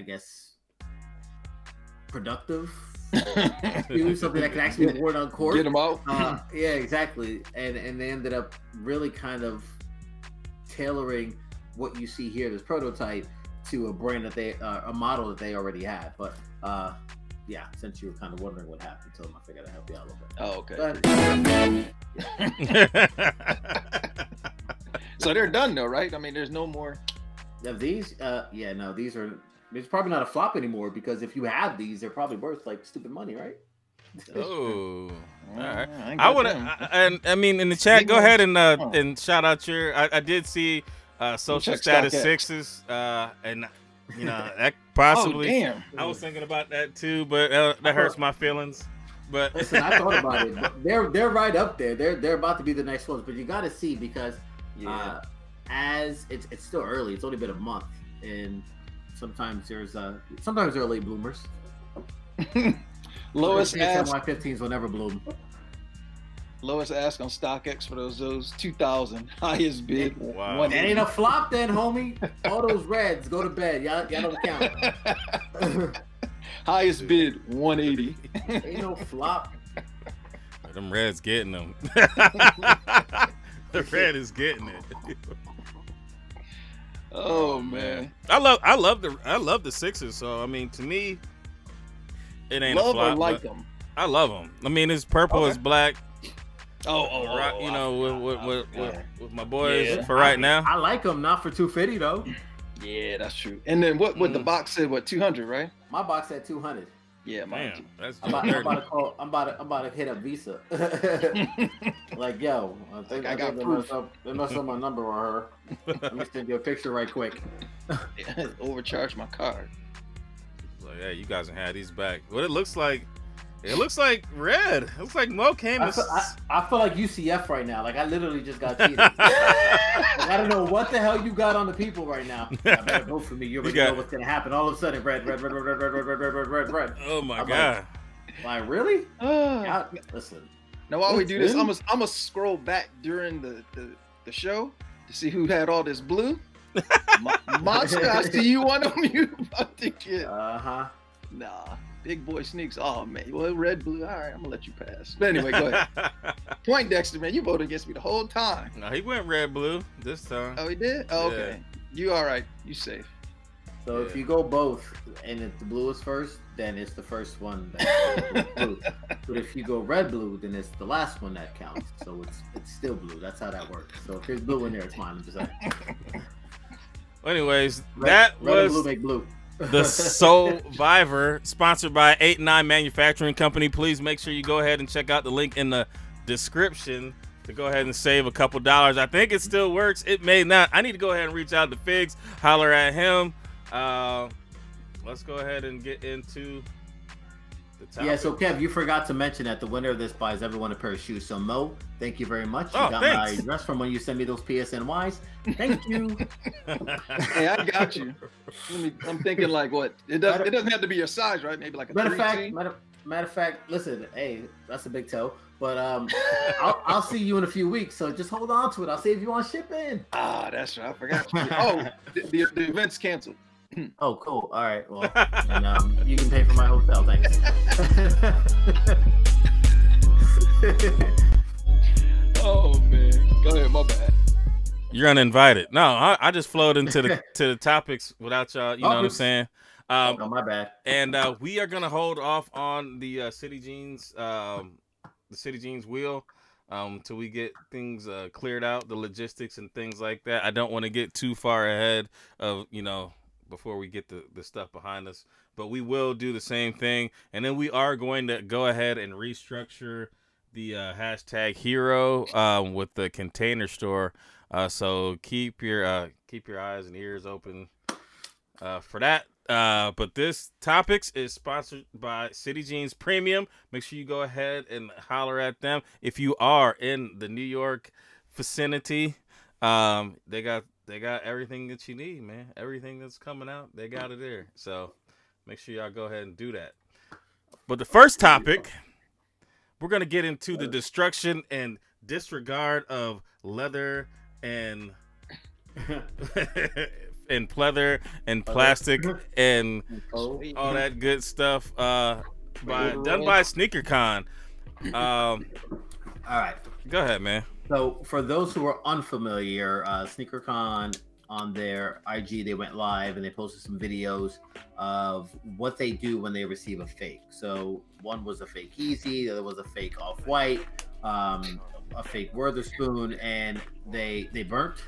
guess, productive shoe, something that can actually be worn on court. Get them out. Yeah, exactly. And they ended up really kind of tailoring what you see here, this prototype, to a brand that a model that they already had. But yeah, since you were kind of wondering what happened to them, I figured I'd help you out a little bit. Oh, okay. So they're done though, right? I mean, there's no more. Of these, yeah, no, these are. It's probably not a flop anymore because if you have these, they're probably worth like stupid money, right? Oh, all right. I would, and I mean, in the chat, go ahead and shout out your. I did see social status sixes, and that possibly. Oh, damn. I was thinking about that too, but that hurts my feelings. But listen, I thought about it. But they're right up there. They're about to be the next ones, but you got to see because as it's still early. It's only been a month, and sometimes there are late bloomers. Lois asked, Y15s will never bloom. Lois asked on StockX for those 2,000 highest bid. Wow. That ain't a flop then, homie. All those reds, go to bed. Y'all don't count. Highest bid 180. Ain't no flop. Them reds getting them. The red is getting it. Oh man, I love the Sixers. So I mean, to me, it ain't love a flop. or like them. I love them. I mean, it's purple, it's black. With my boys for right now. I like them, not for 250 though. Yeah, that's true. And then what the box said? What 200, right? My box said 200. Yeah, mine Damn, too. that's I'm about to hit up Visa. Like, yo, I got proof. They messed up my number on her. Let me send you a picture right quick. Overcharged my card. Like, yeah, you guys can have these back. What it looks like red. It looks like Mo came. I feel like UCF right now. Like I literally just got cheated. Like, I don't know what the hell you got on the people right now. I better vote for me. You already know what's gonna happen. All of a sudden, red. Oh my god! Like really? Listen. Now while we do this, I'm gonna scroll back during the show to see who had all this blue. Monster, I see you one of them. You about to get. Nah. Big boy sneaks. Oh man, well red, blue. All right, I'm gonna let you pass. But anyway, go ahead. Point Dexter, man, you voted against me the whole time. No, he went red, blue this time. Oh, he did. Oh, okay. You all right? You safe? So if you go both, and if the blue is first, then it's the first one that's blue. But if you go red, blue, then it's the last one that counts. So it's still blue. That's how that works. So if there's blue in there, it's mine. I'm just saying. Well, anyways, red was and blue make blue. The Soleviver, sponsored by 8-9 Manufacturing Company. Please make sure you go ahead and check out the link in the description to go ahead and save a couple dollars. I think it still works. It may not. I need to go ahead and reach out to Figs, holler at him. Let's go ahead and get into the topic. Yeah, so Kev, you forgot to mention that the winner of this buys everyone a pair of shoes. So Mo, thank you very much. You got my address from when you sent me those PSNYs. Thank you. Hey, I got you. I'm thinking like what? It doesn't have to be your size, right? Maybe like a matter of fact, listen, hey, that's a big toe. But I'll see you in a few weeks, so just hold on to it. I'll save you on shipping. Ah, that's right. I forgot. Oh, the event's canceled. Oh, cool. All right. Well, and, you can pay for my hotel. Thanks. Oh man, go ahead. My bad. You're uninvited. No, I just flowed into the topics without y'all. You know what I'm saying? No, my bad. And we are gonna hold off on the City Jeans, wheel, till we get things cleared out, the logistics and things like that. I don't want to get too far ahead of before we get the stuff behind us, but we will do the same thing, and then we are going to go ahead and restructure the hashtag hero with the Container Store. So keep your eyes and ears open for that. But this topics is sponsored by City Jeans Premium. Make sure you go ahead and holler at them if you are in the New York vicinity. They got everything that you need, man. Everything that's coming out, they got it there. So make sure y'all go ahead and do that. But the first topic, we're gonna get into the destruction and disregard of leather and and pleather and plastic and all that good stuff. Done by Sneakercon. All right. Go ahead, man. So for those who are unfamiliar, Sneakercon on their IG, they went live and they posted some videos of what they do when they receive a fake. So one was a fake Yeezy, the other was a fake Off-White, a fake Witherspoon, and they burnt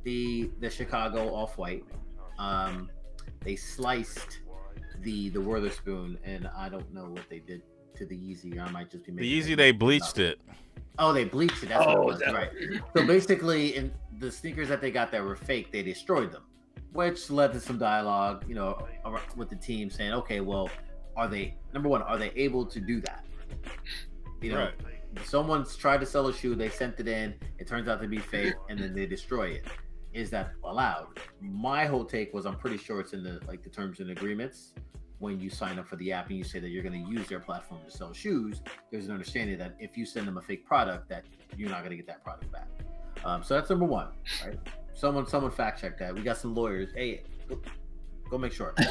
the Chicago Off-White. They sliced the Witherspoon, and I don't know what they did to the Yeezy. I might just be making the Yeezy. They bleached it. Oh, they bleached it. That's what it was, right? So basically, in the sneakers that they got that were fake, they destroyed them, which led to some dialogue, you know, with the team saying, okay, well, are they able to do that? You know, someone's tried to sell a shoe, they sent it in, it turns out to be fake, and then they destroy it. Is that allowed? My whole take was, I'm pretty sure it's in the terms and agreements. When you sign up for the app and you say that you're going to use their platform to sell shoes, there's an understanding that if you send them a fake product, that you're not going to get that product back. So that's number one, right? Someone fact check that. We got some lawyers. Hey, go make sure. We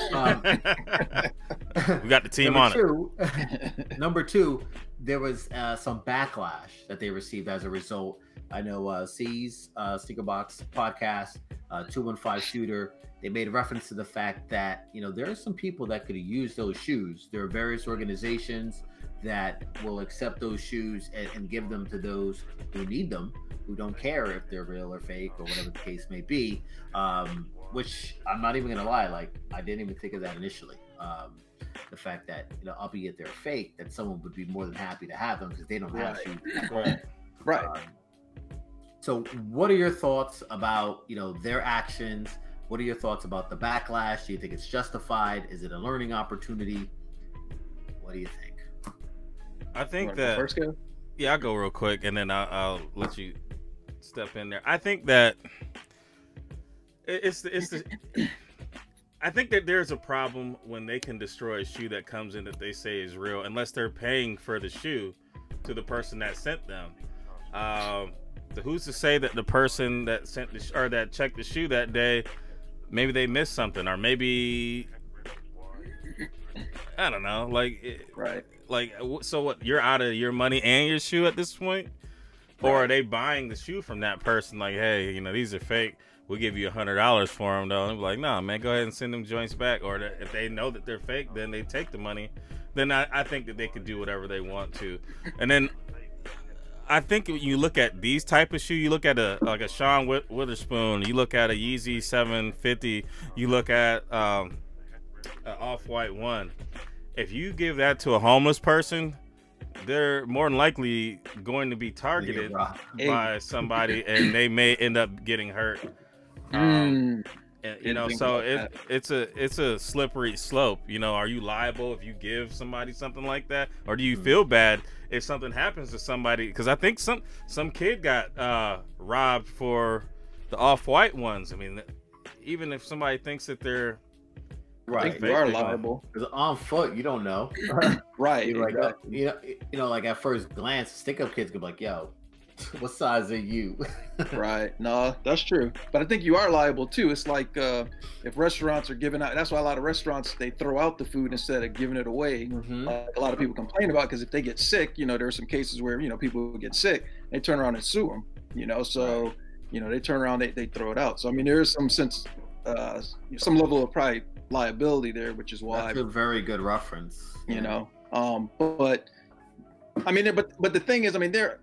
got the team on it. Number two, there was some backlash that they received as a result. I know C's Sneaker Box podcast, 215 Shooter, they made reference to the fact that, you know, there are some people that could use those shoes. There are various organizations that will accept those shoes and give them to those who need them, who don't care if they're real or fake or whatever the case may be, which I'm not even going to lie, like, I didn't even think of that initially. The fact that, you know, albeit they're fake, that someone would be more than happy to have them because they don't have shoes. Right. So what are your thoughts about, you know, their actions? What are your thoughts about the backlash? Do you think it's justified? Is it a learning opportunity? What do you think? I think that first go? Yeah, I'll go real quick and then I'll let you step in there. I think that I think that there's a problem when they can destroy a shoe that comes in that they say is real, unless they're paying for the shoe to the person that sent them. So who's to say that the person that sent that checked the shoe that day, maybe they missed something, or maybe I don't know, so what, you're out of your money and your shoe at this point? Or are they buying the shoe from that person, like, hey, you know, these are fake, we'll give you $100 for them, though? And they're like, no, man, go ahead and send them joints back. Or if they know that they're fake, then they take the money. Then I think that they could do whatever they want to. And then I think when you look at these type of shoe, you look at a Sean Witherspoon, you look at a Yeezy 750, you look at an Off-White 1. If you give that to a homeless person, they're more than likely going to be targeted by somebody, and they may end up getting hurt. And, you know, so it's a slippery slope. You know, are you liable if you give somebody something like that, or do you feel bad if something happens to somebody? Because I think some kid got robbed for the Off-White ones. I mean, even if somebody thinks that they're right, you are liable. Because on foot, you don't know. Right. Like, you know, like at first glance, stick-up kids could be like, yo, what size are you? Right. No, that's true. But I think you are liable too. It's like if restaurants are giving out, that's why a lot of restaurants, they throw out the food instead of giving it away. Like a lot of people complain about, because if they get sick, you know, there are some cases where, you know, people get sick, they turn around and sue them, you know, so, you know, they turn around, they throw it out. So, I mean, there is some sense, some level of probably liability there, which is why. That's a very good reference. You know, but I mean, but the thing is, I mean, there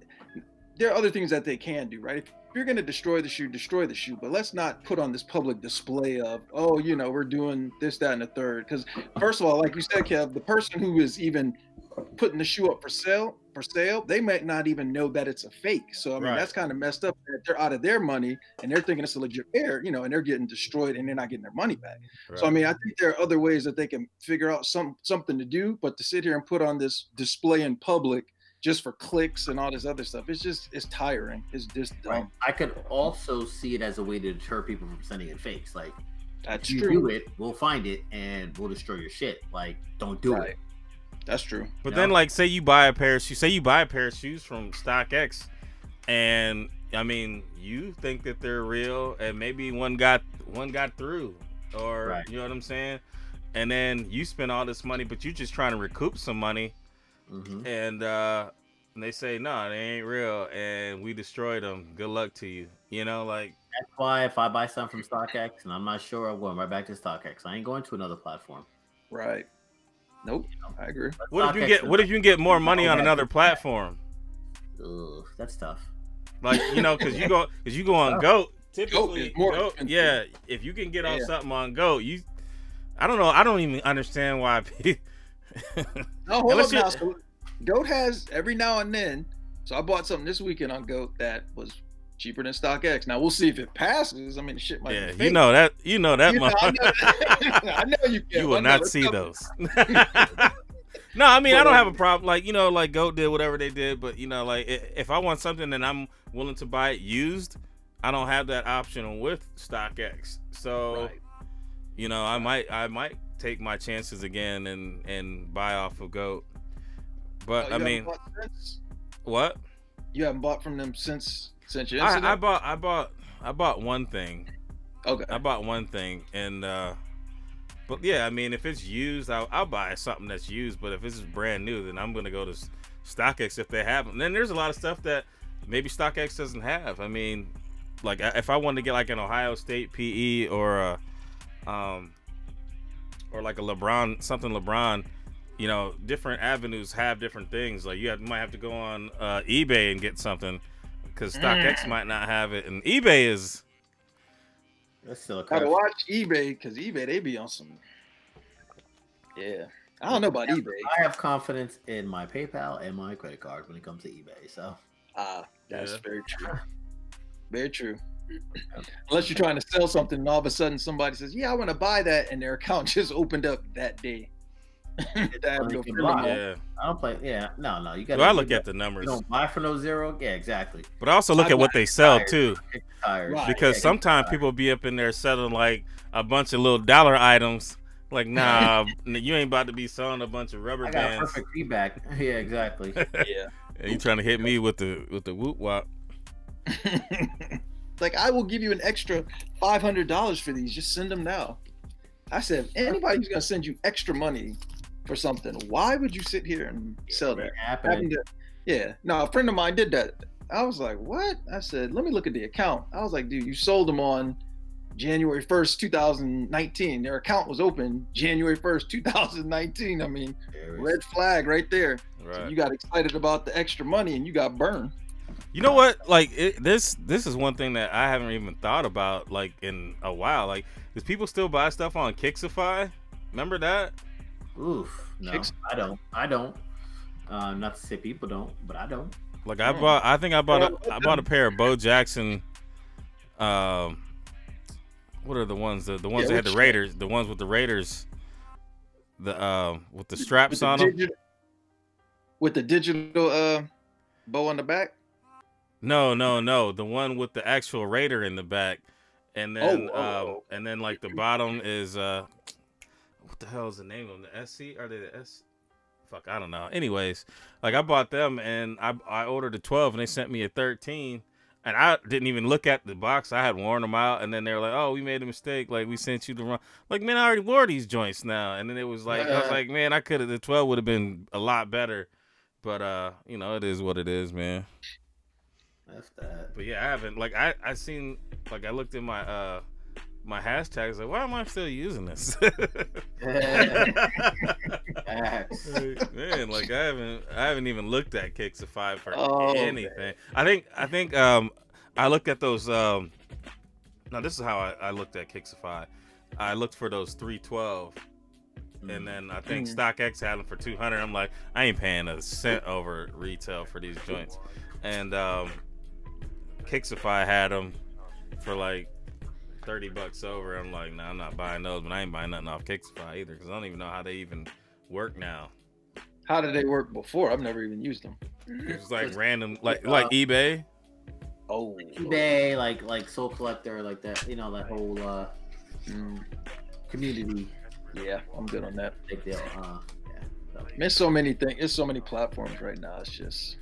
are other things that they can do, right? If you're going to destroy the shoe, destroy the shoe, but let's not put on this public display of, oh, you know, we're doing this, that, and the third. Because first of all, like you said, Kev, the person who is even putting the shoe up for sale, they might not even know that it's a fake. So I mean, that's kind of messed up. That they're out of their money and they're thinking it's a legit pair, you know, and they're getting destroyed and they're not getting their money back. Right. So I mean, I think there are other ways that they can figure out something to do, but to sit here and put on this display in public just for clicks and all this other stuff, it's tiring. It's just dumb. Right. I could also see it as a way to deter people from sending in fakes. Like, that's if you true. do it, we'll find it and we'll destroy your shit. Like, don't do it. That's true. But then, like, say you buy a pair of shoes. Say you buy a pair of shoes from StockX, and I mean, you think that they're real, and maybe one got through, or you know what I'm saying? And then you spend all this money, but you're just trying to recoup some money. And they say no, they ain't real, and we destroyed them. Good luck to you. You know, like that's why if I buy something from StockX and I'm not sure, I'm going right back to StockX. I ain't going to another platform. Right. Nope. You know, I agree. What if you get more money on another platform? Ugh, that's tough. Like, you know, because you go on GOAT. Typically, GOAT, yeah. If you can get on something on GOAT, I don't know. I don't even understand why. No, hold up now. So GOAT has every now and then. So I bought something this weekend on GOAT that was cheaper than StockX. Now we'll see if it passes. I mean, the shit might be fake. You know that. I know you can. You will not see those. No, I mean, I don't have a problem. Like, you know, like GOAT did whatever they did, but you know, like if I want something and I'm willing to buy it used, I don't have that option with StockX. So, you know, I might take my chances again and buy off of GOAT. But I mean, what? You haven't bought from them since your incident? I bought one thing. Okay. I bought one thing, and but yeah, I mean, if it's used, I'll buy something that's used. But if it's brand new, then I'm gonna go to StockX if they have them. And then there's a lot of stuff that maybe StockX doesn't have. I mean, like if I wanted to get like an Ohio State PE or like a LeBron, you know, different avenues have different things. Like you might have to go on eBay and get something because StockX might not have it, and eBay is. That's still a gotta watch eBay because eBay they be on some. Yeah, I don't know about eBay. I have confidence in my PayPal and my credit card when it comes to eBay. So. That's very true. Very true. Unless you're trying to sell something and all of a sudden somebody says, "Yeah, I want to buy that," and their account just opened up that day. I don't play. Yeah, no. You got. I look at the numbers. You don't buy for no zero. Yeah, exactly. But I also look at what they sell too, right. because sometimes people be up in there selling like a bunch of little dollar items. Like, nah, you ain't about to be selling a bunch of rubber bands. I got perfect feedback. Yeah, exactly. Yeah. And you trying to hit me with the whoop wop? Like, I will give you an extra $500 for these. Just send them now. I said, anybody who's gonna send you extra money for something, why would you sit here and sell that? No, a friend of mine did that. I was like, what? I said, let me look at the account. I was like, dude, you sold them on January 1st, 2019. Their account was open January 1st, 2019. I mean, red flag right there. Right. So you got excited about the extra money and you got burned. You know what? Like this is one thing that I haven't even thought about like in a while. Like, does people still buy stuff on Kixify? Remember that? Oof, no, I don't. Not to say people don't, but I don't. Like I bought a pair of Bo Jackson. What are the ones? The ones that had the Raiders. The ones with the Raiders. With the straps on them. With the digital bow on the back. No. The one with the actual Raider in the back, and then and then like the bottom is what the hell is the name of them? The SC? Are they the S? Fuck, I don't know. Anyways, like I bought them and I ordered a 12 and they sent me a 13, and I didn't even look at the box. I had worn them out, and then they were like, "Oh, we made a mistake. Like we sent you the wrong." Like, man, I already wore these joints now, and then it was like I was like, man, I could have. The 12 would have been a lot better, but you know, it is what it is, man. That's that. But yeah, I haven't like I seen like I looked at my my hashtags like, why am I still using this? Man, like I haven't even looked at Kixify for anything. Man. I think I looked at those now this is how I looked at Kixify. I looked for those 312 and then I think StockX had them for 200. I'm like, I ain't paying a cent over retail for these joints. And Kixify had them for like $30 over. I'm like, nah, I'm not buying those, but I ain't buying nothing off Kixify either because I don't even know how they even work now. How did they work before? I've never even used them. It's like random, like eBay. Oh, eBay, like Soul Collector, like that. You know, that whole community. Yeah, I'm good on that. Big deal. There's so many things. There's so many platforms right now. It's just,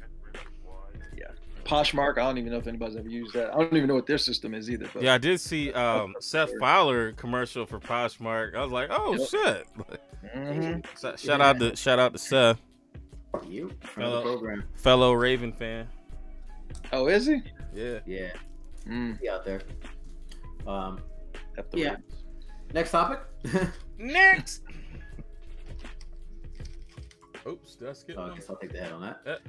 Poshmark. I don't even know if anybody's ever used that. I don't even know what their system is either. But yeah, I did see Seth Fowler commercial for Poshmark. I was like, oh shit. Shout out to Seth. You program. Fellow Raven fan. Oh, is he? Yeah. Yeah. He out there. Yeah. Ravens. Next topic. Next. Oops, did I skip? I guess I'll take the head on that.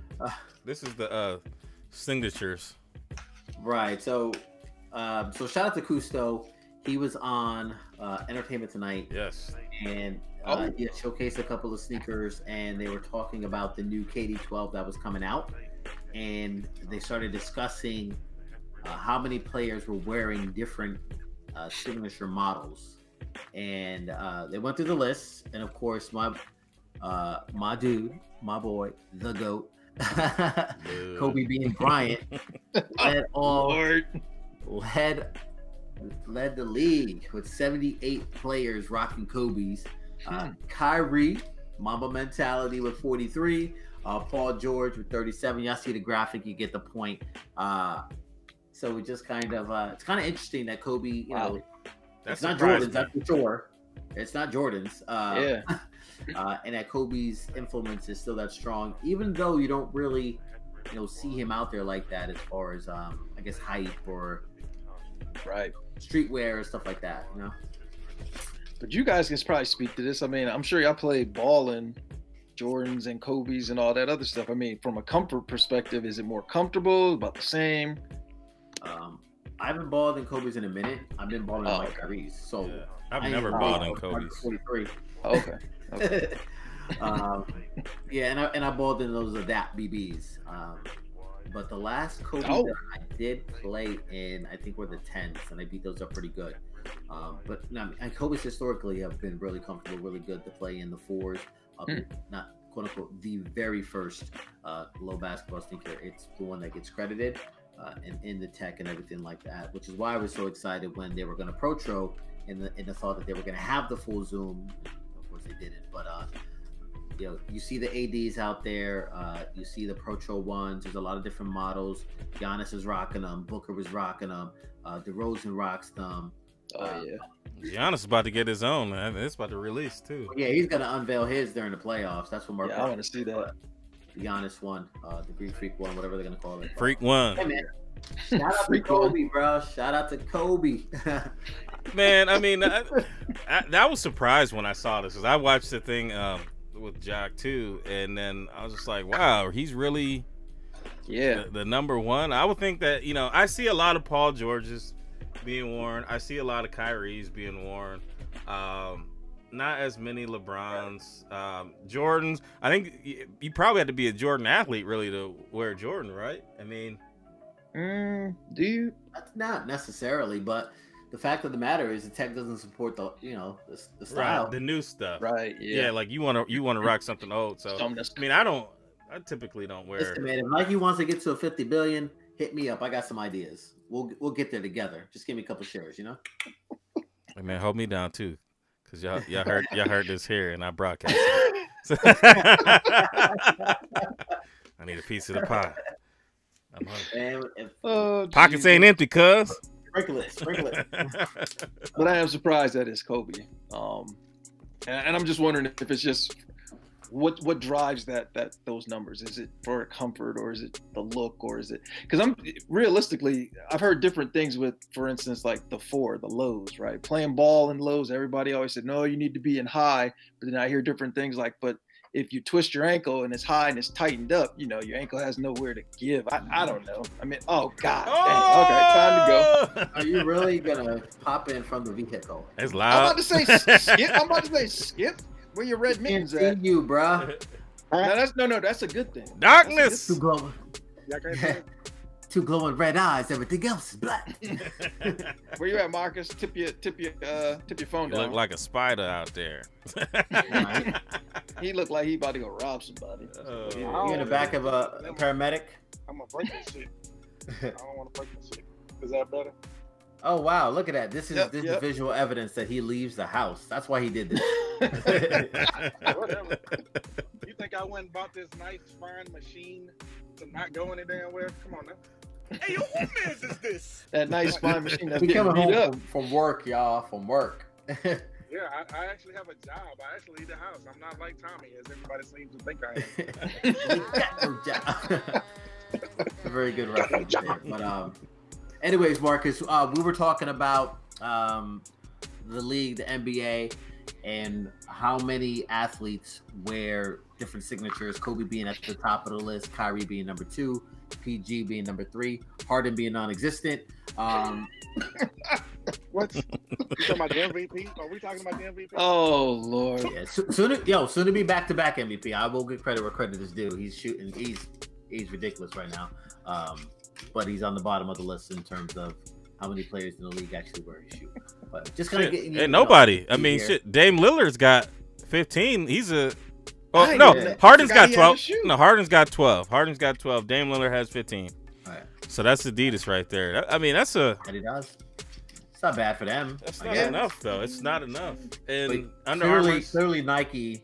This is the signatures. Right. So shout out to Cousteau. He was on Entertainment Tonight. Yes. And he showcased a couple of sneakers, and they were talking about the new KD12 that was coming out, and they started discussing how many players were wearing different signature models, and they went through the list, and of course my dude, my boy, the GOAT, Kobe Bean Bryant, led the league with 78 players rocking Kobe's. Kyrie, Mamba mentality with 43. Paul George with 37. Y'all see the graphic, you get the point. So we just kind of it's kind of interesting that Kobe, you know, it's not Jordan's, that's for sure. It's not Jordan's. And that Kobe's influence is still that strong, even though you don't really, see him out there like that as far as I guess hype or streetwear or stuff like that, But you guys can probably speak to this. I mean, I'm sure y'all played ball in Jordans and Kobe's and all that other stuff. I mean, from a comfort perspective, is it more comfortable, about the same? I haven't balled in Kobe's in a minute. I've been balling in like Kyrie's. So I've never balled in Kobe's. 43. Okay. And I balled in those Adapt BBs. But the last Kobe that I did play in, I think were the 10s, and I beat those up pretty good. But and Kobe's historically have been really comfortable, really good to play in the 4s. Not quote unquote the very first low basketball sneaker. It's the one that gets credited and in the tech and everything like that, which is why I was so excited when they were going to Protro in the thought that they were going to have the full zoom. Of course they didn't, but you see the ADs out there, you see the Protro ones. There's a lot of different models. Giannis is rocking them. Booker was rocking them. DeRozan rocks them. Giannis is about to get his own, man. It's about to release too. Yeah, he's gonna unveil his during the playoffs. That's what Mark. I want to see that. The Giannis one, the Greek Freak one, whatever they're gonna call it. Freak one. Hey man, shout out to Kobe, bro. Shout out to Kobe. Man, I mean, I was surprised when I saw this because I watched the thing with Jack too, and then I was just like, wow, he's really the number one. I would think that I see a lot of Paul Georges being worn. I see a lot of Kyrie's being worn. Not as many LeBrons. Jordans. I think you probably have to be a Jordan athlete really to wear Jordan, right? I mean, do you? Not necessarily, but the fact of the matter is the tech doesn't support the the style, right, the new stuff, right? Yeah, like you want to rock something old. So I mean, I typically don't wear. Listen, man, if Nike wants to get to a 50 billion, hit me up. I got some ideas. We'll get there together. Just give me a couple shares, Hey man, hold me down too, cause y'all heard this here, and I broadcast. I need a piece of the pie. I'm hungry. Pockets ain't empty, cuz. Sprinkle it. But I am surprised that it's Kobe. And I'm just wondering if it's just what drives those numbers. Is it for comfort, or is it the look, or is it because I've heard different things with, for instance, like the lows, right? Playing ball in lows, everybody always said, no, you need to be in high. But then I hear different things like, but if you twist your ankle and it's high and it's tightened up, your ankle has nowhere to give. I don't know. I mean, oh God. Dang. Okay, time to go. Are you really gonna pop in from the vehicle? It's loud. I'm about to say skip. Where your red Can't mittens see at? you, bruh. No, that's a good thing. Darkness. Two glowing, Y'all can't see it? two glowing red eyes. Everything else is black. Where you at, Marcus? Tip your phone You down. look like a spider out there. Right. He looked like he about to go rob somebody. You in the back of a paramedic? I'm gonna break this shit. I don't want to break this shit. Is that better? Oh wow! Look at that. This is Yep. is visual evidence that he leaves the house. That's why he did this. Whatever. You think I went and bought this nice, fine machine to not go any damn where? Come on now. Hey, yo, what man's is this? That nice fine machine that's He getting coming beat home up. from work, y'all. From work. Yeah, I actually have a job. I actually leave the house. I'm not like Tommy, as everybody seems to think I am. You got no job. A very good reference there. But anyways, Marcus, we were talking about the league, the NBA, and how many athletes wear different signatures. Kobe being at the top of the list, Kyrie being number 2, PG being number 3, Harden being non-existent. What? You talking about the MVP? Are we talking about the MVP? Oh Lord. Yeah, soon to be back-to-back MVP. I will give credit where credit is due. He's shooting. He's ridiculous right now. But he's on the bottom of the list in terms of how many players in the league actually wear his shoe. But just kind of getting Ain't nobody. I mean, here. shit. Dame Lillard's got 15. He's a. Oh I no, didn't- Harden's forgot got he had a 12. shoe. No, Harden's got 12. Harden's got 12. Dame Lillard has 15. Right. So that's Adidas right there. I mean, that's a. And he does. It's not bad for them. That's I not guess. enough though. It's not enough. And But Under Armour. clearly Nike.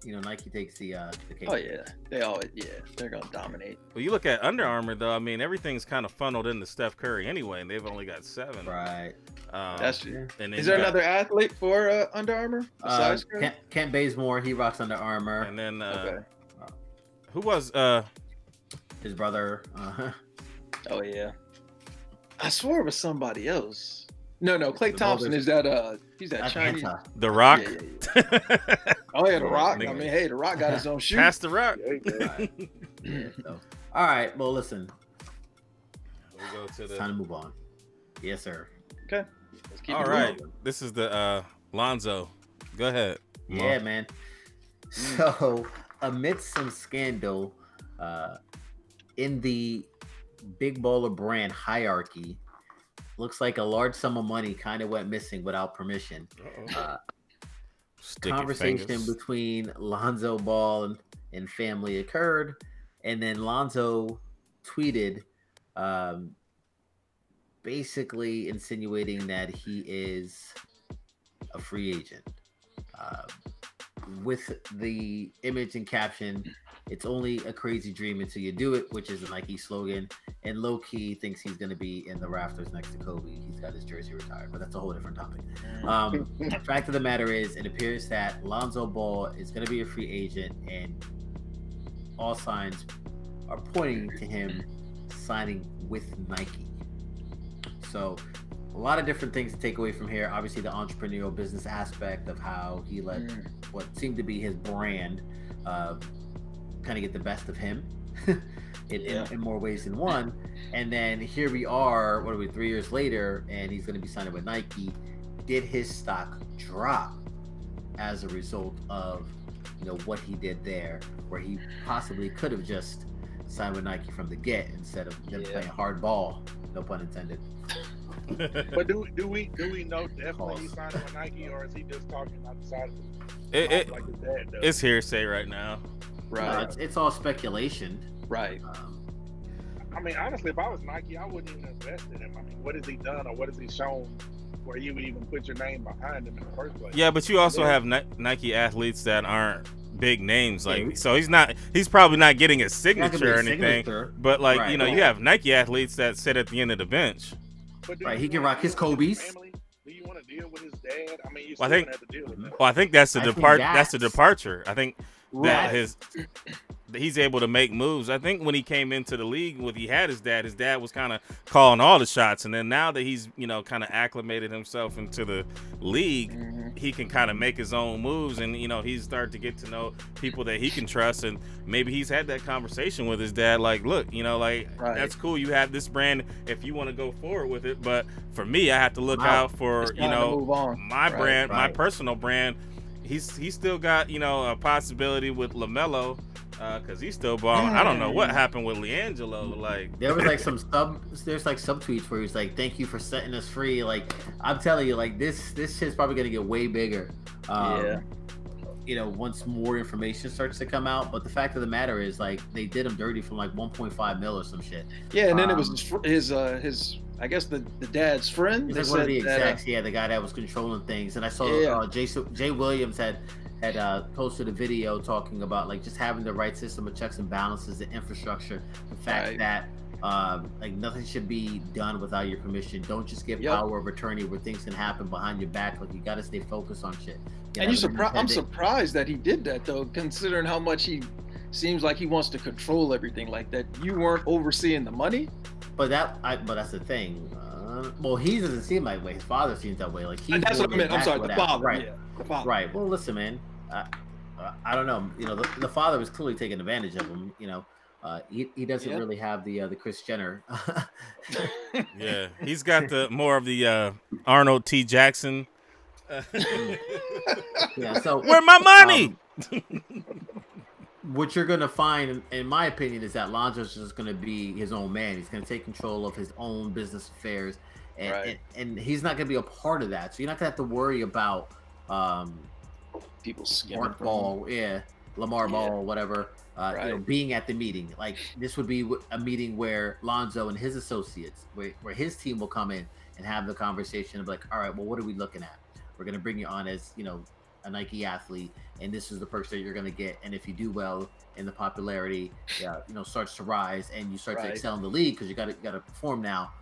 Nike takes the cake. Oh yeah. They're gonna dominate. Well, you look at Under Armour though. I mean, everything's kind of funneled into Steph Curry anyway, and they've only got 7. Right. That's And then Is you there got- another athlete for Under Armour besides Curry? Kent Bazemore, he rocks Under Armour. And then Okay. who was His brother. Oh yeah. I swore it was somebody else. No. Clay The Thompson Boulders. is that he's that That's Chinese. Anta. The Rock? Yeah. Oh yeah, the Rock. I Nigga. mean, hey, the Rock got his own shoe. Pass the Rock. Yeah, he did. Yeah, so. All right. Well, listen. We go to It's the. time to move on. Yes, sir. Okay. Let's keep All it right, moving. this is the Lonzo. Go ahead. Yeah, man. So, amidst some scandal in the big baller brand hierarchy, looks like a large sum of money kind of went missing without permission. Stick your Conversation fingers. between Lonzo Ball and family occurred, and then Lonzo tweeted basically insinuating that he is a free agent. With the image and caption, "It's only a crazy dream until you do it," which is a Nike slogan. And low key thinks he's going to be in the rafters next to Kobe. He's got his jersey retired, but that's a whole different topic. Fact of the matter is, it appears that Lonzo Ball is going to be a free agent, and all signs are pointing to him signing with Nike. So, a lot of different things to take away from here. Obviously, the entrepreneurial business aspect of how he let what seemed to be his brand kind of get the best of him in more ways than one. And then here we are, 3 years later, and he's going to be signing with Nike. Did his stock drop as a result of what he did there, where he possibly could have just signed with Nike from the get instead of them playing hard ball, no pun intended. But do we know definitely he's signing with Nike, or is he just talking outside of It, like his dad does? it's hearsay right now. Right. It's all speculation. Right. I mean, honestly, if I was Nike, I wouldn't even invest in him. I mean, what has he done, or what has he shown where you would even put your name behind him in the first place? Yeah, but you also have Nike athletes that aren't big names, so he's probably not getting a signature or anything. But Right. you have Nike athletes that sit at the end of the bench. But do Right, you he can wanna rock his deal with his Kobe's. family? Do you want to deal with his dad? I mean, you Well, still I think- have to deal with that. Well, I think that's the I think That's the departure. I think that Right. he's able to make moves. I think when he came into the league, when he had his dad was kind of calling all the shots, and then now that he's kind of acclimated himself into the league, he can kind of make his own moves, and he's started to get to know people that he can trust, and maybe he's had that conversation with his dad, like, look, Right. that's cool, you have this brand if you want to go forward with it, but for me, I have to look Wow. out for It's time to move on. my Right, brand, my right. personal brand. he's still got, you know, a possibility with LaMelo, because he's still balling. I don't know what happened with LiAngelo. Like, there was like there's like some tweets where he's like, "Thank you for setting us free." Like, I'm telling you, like this shit's probably gonna get way bigger. You know, once more information starts to come out. But the fact of the matter is, like, they did him dirty from like 1.5 mil or some shit. Yeah, and then it was his I guess the dad's friend. He's like one of the execs, the guy that was controlling things. And I saw Jay Williams had posted a video talking about like just having the right system of checks and balances, the infrastructure, the fact that like nothing should be done without your permission. Don't just give power of attorney where things can happen behind your back. Like, you got to stay focused on shit. And I'm surprised that he did that though, considering how much he seems like he wants to control everything like that. You weren't overseeing the money. But that's the thing. Well, he doesn't seem that way. His father seems that way. Like, that's what I meant. I'm sorry, the father. Right. Yeah, the father. Right. Well, listen, man. I don't know. You know, the father was clearly taking advantage of him. You know, he doesn't really have the Kris Jenner. Yeah, he's got the more of the Arnold T. Jackson. Yeah. So where my money? What you're gonna find, in my opinion, is that Lonzo's just gonna be his own man. He's gonna take control of his own business affairs, and he's not gonna be a part of that. So you're not gonna have to worry about people skimming Ball, Lamar Ball, whatever. You know, being at the meeting. Like, this would be a meeting where Lonzo and his associates, where his team will come in and have the conversation of like, all right, well, what are we looking at? We're gonna bring you on as, you know, a Nike athlete, and this is the perks that you're going to get. And if you do well and the popularity, you know, starts to rise and you start to excel in the league because you got to perform now,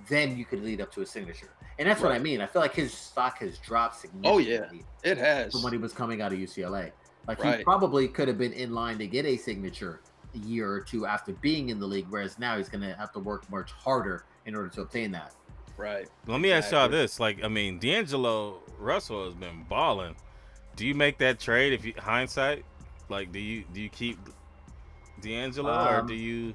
then you could lead up to a signature. And that's what I mean. I feel like his stock has dropped significantly. Oh yeah, it has. From when he was coming out of UCLA. Like, he probably could have been in line to get a signature a year or two after being in the league, whereas now he's going to have to work much harder in order to obtain that. Right. Let me ask y'all this. Like, I mean, D'Angelo Russell has been balling. Do you make that trade if you hindsight? Like, do you keep D'Angelo or do you?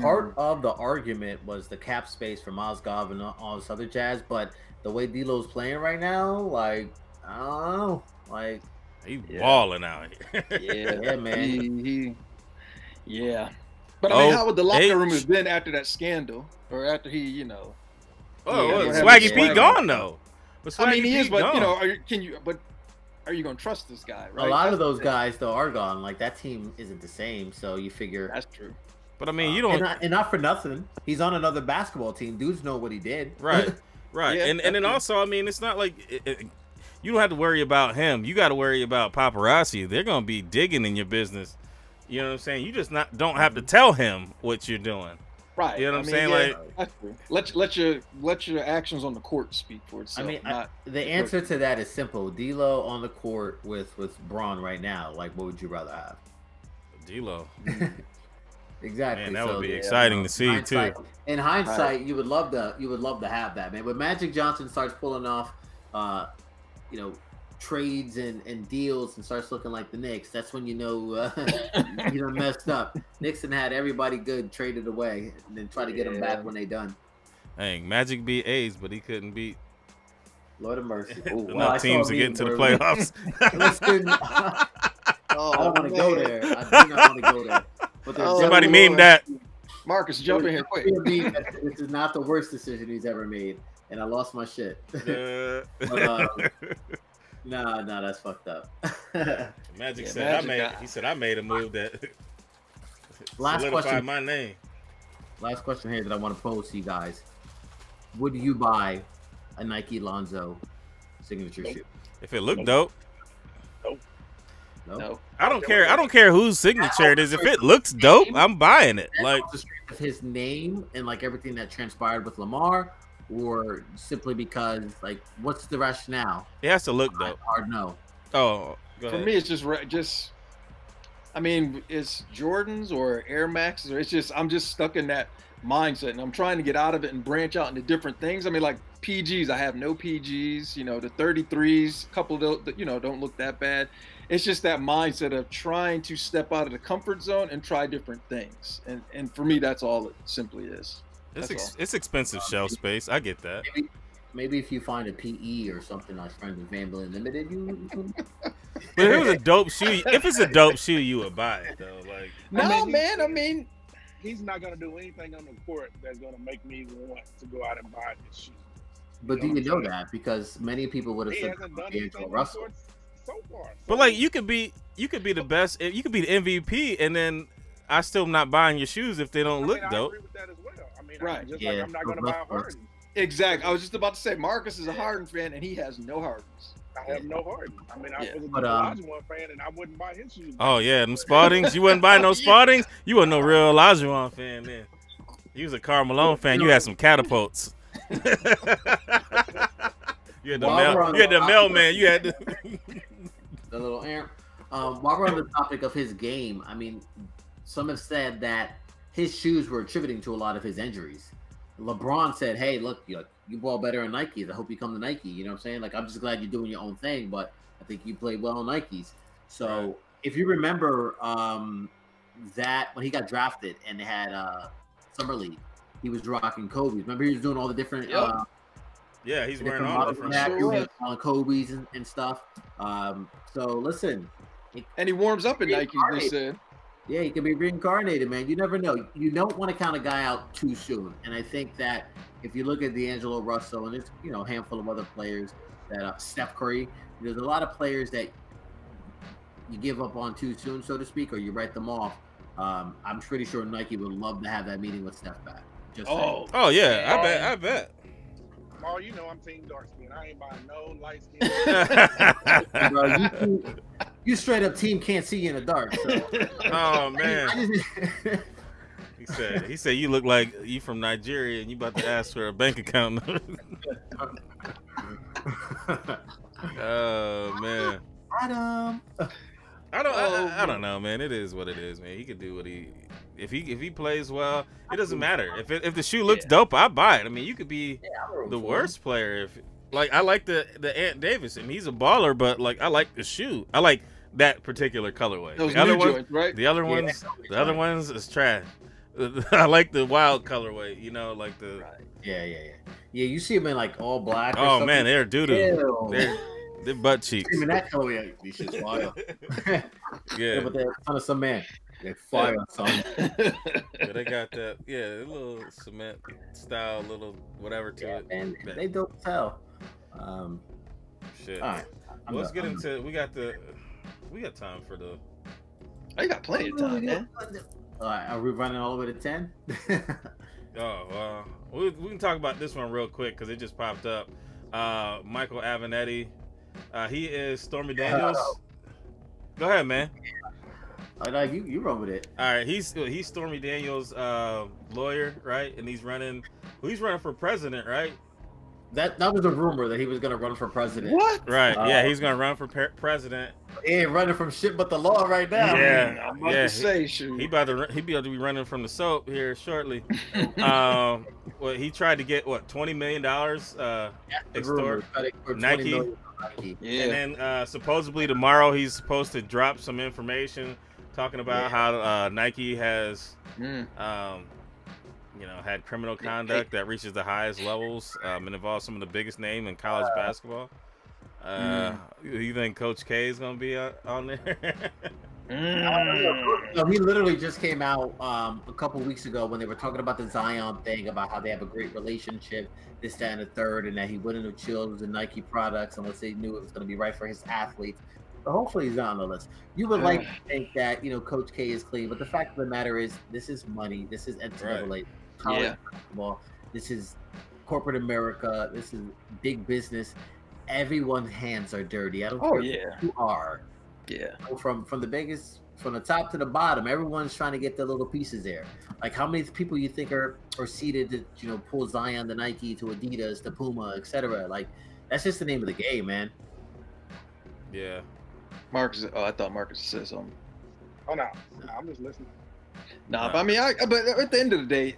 Part of the argument was the cap space for Mozgov and all this other jazz, but the way D'Lo's playing right now, like, I don't know, like, he's balling out here. Yeah, man. But I mean, how would the locker room have been after that scandal, or after he, you know? Swaggy P gone though. I mean, he is, but you know, are you going to trust this guy? Right? A lot of those guys though are gone. Like, that team isn't the same, so you figure that's true. But I mean, you don't, and not for nothing. He's on another basketball team. Dudes know what he did. Right. And then also, I mean, it's not like you don't have to worry about him. You got to worry about paparazzi. They're going to be digging in your business. You know what I'm saying? You just don't have to tell him what you're doing. Right. You know what I'm saying? Like, that's true. Let your actions on the court speak for itself. I mean, the answer to that is simple. D'Lo on the court with Braun right now. Like, what would you rather have? D'Lo. Exactly. Man, that would be exciting to see too. In hindsight, you would love to have that, man. When Magic Johnson starts pulling off, you know, trades and deals and starts looking like the Knicks, that's when you know you done messed up. Nixon had everybody good traded away and then try to get them back when they done. Hey, Magic beat A's, but he couldn't beat Lord of mercy. Enough teams to get into the playoffs. Listen, I don't want to go there. I do not want to go there. But somebody memed that. Marcus, jump in here quick. This is not the worst decision he's ever made, and I lost my shit. No, that's fucked up. Magic said I made a move that solidified my name. Last question here that I want to pose to you guys: would you buy a Nike Lonzo signature shoe if it looked dope? No. I don't care. I don't care whose signature it is. If it looks dope, I'm buying it. Like his name and like everything that transpired with Lamar, or simply because like what's the rationale? It has to look dope. Hard no. Oh, go ahead. For me, it's just. I mean, it's Jordans or Air Maxes, or it's just I'm just stuck in that mindset, and I'm trying to get out of it and branch out into different things. I mean, like PGs, I have no PGs. You know, the 33s, a couple of those, you know, don't look that bad. It's just that mindset of trying to step out of the comfort zone and try different things. And for me, that's all it simply is. It's expensive shelf space. I get that. maybe if you find a PE or something that's friends with Van Vliet Limited, you But if it was a dope shoe, if it's a dope shoe, you would buy it though. Like, No, man. I mean, he's not gonna do anything on the court that's gonna make me want to go out and buy this shoe. But do you know that? Because many people would have He said hasn't done D'Angelo anything on the Russell. court so far. but like you could be the best, you could be the MVP, and then I still not buying your shoes if they don't look I dope. agree with that as well. I mean, Right. just Yeah, like I'm not gonna buy Harden. exactly. I was just about to say Marcus is a Harden fan, and he has no Hardens. I have no Harden. I mean, I was a But, Olajuwon fan, and I wouldn't buy his shoes. Oh yeah, them Spaldings. You wouldn't buy no Spaldings. You wasn't no real Olajuwon fan then. You was a Karl Malone fan. You had some catapults. You had the mailman. You had the The little amp. While we're on the topic of his game, I mean, some have said that his shoes were attributing to a lot of his injuries. LeBron said, "Hey, look, you ball better in Nikes. I hope you come to Nike." You know what I'm saying? Like, I'm just glad you're doing your own thing, but I think you played well in Nikes. So, if you remember that when he got drafted and they had Summer League, he was rocking Kobe's. Remember, he was doing all the different. yeah, he's wearing different all models different. and that, on Kobe's and stuff. So listen, And he warms up in Nike, they said. yeah, he can be reincarnated, man. You never know. You don't want to count a guy out too soon. And I think that if you look at D'Angelo Russell and there's a handful of other players that Steph Curry, there's a lot of players that you give up on too soon, so to speak, or you write them off. I'm pretty sure Nike would love to have that meeting with Steph back. Just saying. Oh yeah, I bet. Oh, you know I'm team dark skin. I ain't buying no light skin. Bro, you straight up team can't see you in the dark. So. Oh man. He said you look like you from Nigeria and you about to ask for a bank account. Oh man. Adam. I don't know, man. It is what it is, man. He could do what if he plays well, it doesn't matter. If the shoe looks dope, I buy it. I mean, you could be the worst player if I like the Ant Davis and he's a baller, but like I like the shoe. I like that particular colorway. Those The other new ones, joints, right? the other ones is trash. I like the wild colorway, like the Yeah. You see him in like all black. Oh man, they're doo-doo. They're butt cheeks. Even that colorway, these shit's fire. Yeah, but they're son of some man. They're fire, son. But they got that, a little cement style, little whatever to it. And they don't tell. Shit. All right. Let's get into. We got time for the. I got plenty of time, man. All right, are we running all the way to 10? We can talk about this one real quick because it just popped up. Michael Avenatti. He is Stormy Daniels. Go ahead, man. You run with it. All right, he's Stormy Daniels' lawyer, right? And he's running for president, right? That was a rumor that he was going to run for president. What? Right. Yeah, he's going to run for president. He ain't running from shit but the law right now. Yeah, I'm about to say, shoot. He about to be running from the soap here shortly. Well, he tried to get $20 million extort Nike. Yeah. And then supposedly tomorrow he's supposed to drop some information talking about how Nike has had criminal conduct that reaches the highest levels and involves some of the biggest name in college basketball. You think Coach K is gonna be on there? No, he literally just came out a couple weeks ago when they were talking about the Zion thing, about how they have a great relationship, this, that, and the third, and that he wouldn't have chilled the Nike products unless they knew it was going to be right for his athletes. But hopefully he's not on the list. You would like to think that Coach K is clean, but the fact of the matter is, this is money. This is NCAA college basketball. This is corporate America. This is big business. Everyone's hands are dirty. I don't care who you are. Yeah. From the biggest, from the top to the bottom, everyone's trying to get their little pieces there. Like, how many people you think are seated to pull Zion to Nike, to Adidas, to Puma, etc. Like, that's just the name of the game, man. Yeah. Marcus. Oh, I thought Marcus said something. Oh no, I'm just listening. Nah, but I mean, but at the end of the day,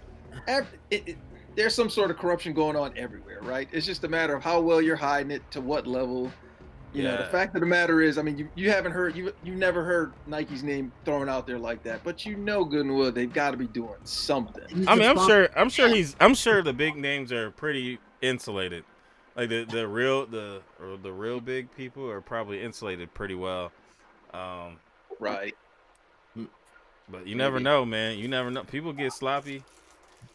there's some sort of corruption going on everywhere, right? It's just a matter of how well you're hiding it, to what level. You know, the fact of the matter is, I mean, you haven't heard, you never heard Nike's name thrown out there like that, but good and well, they've got to be doing something. I mean, I'm sure the big names are pretty insulated. Like the real big people are probably insulated pretty well. Right. But you never know, man. You never know. People get sloppy.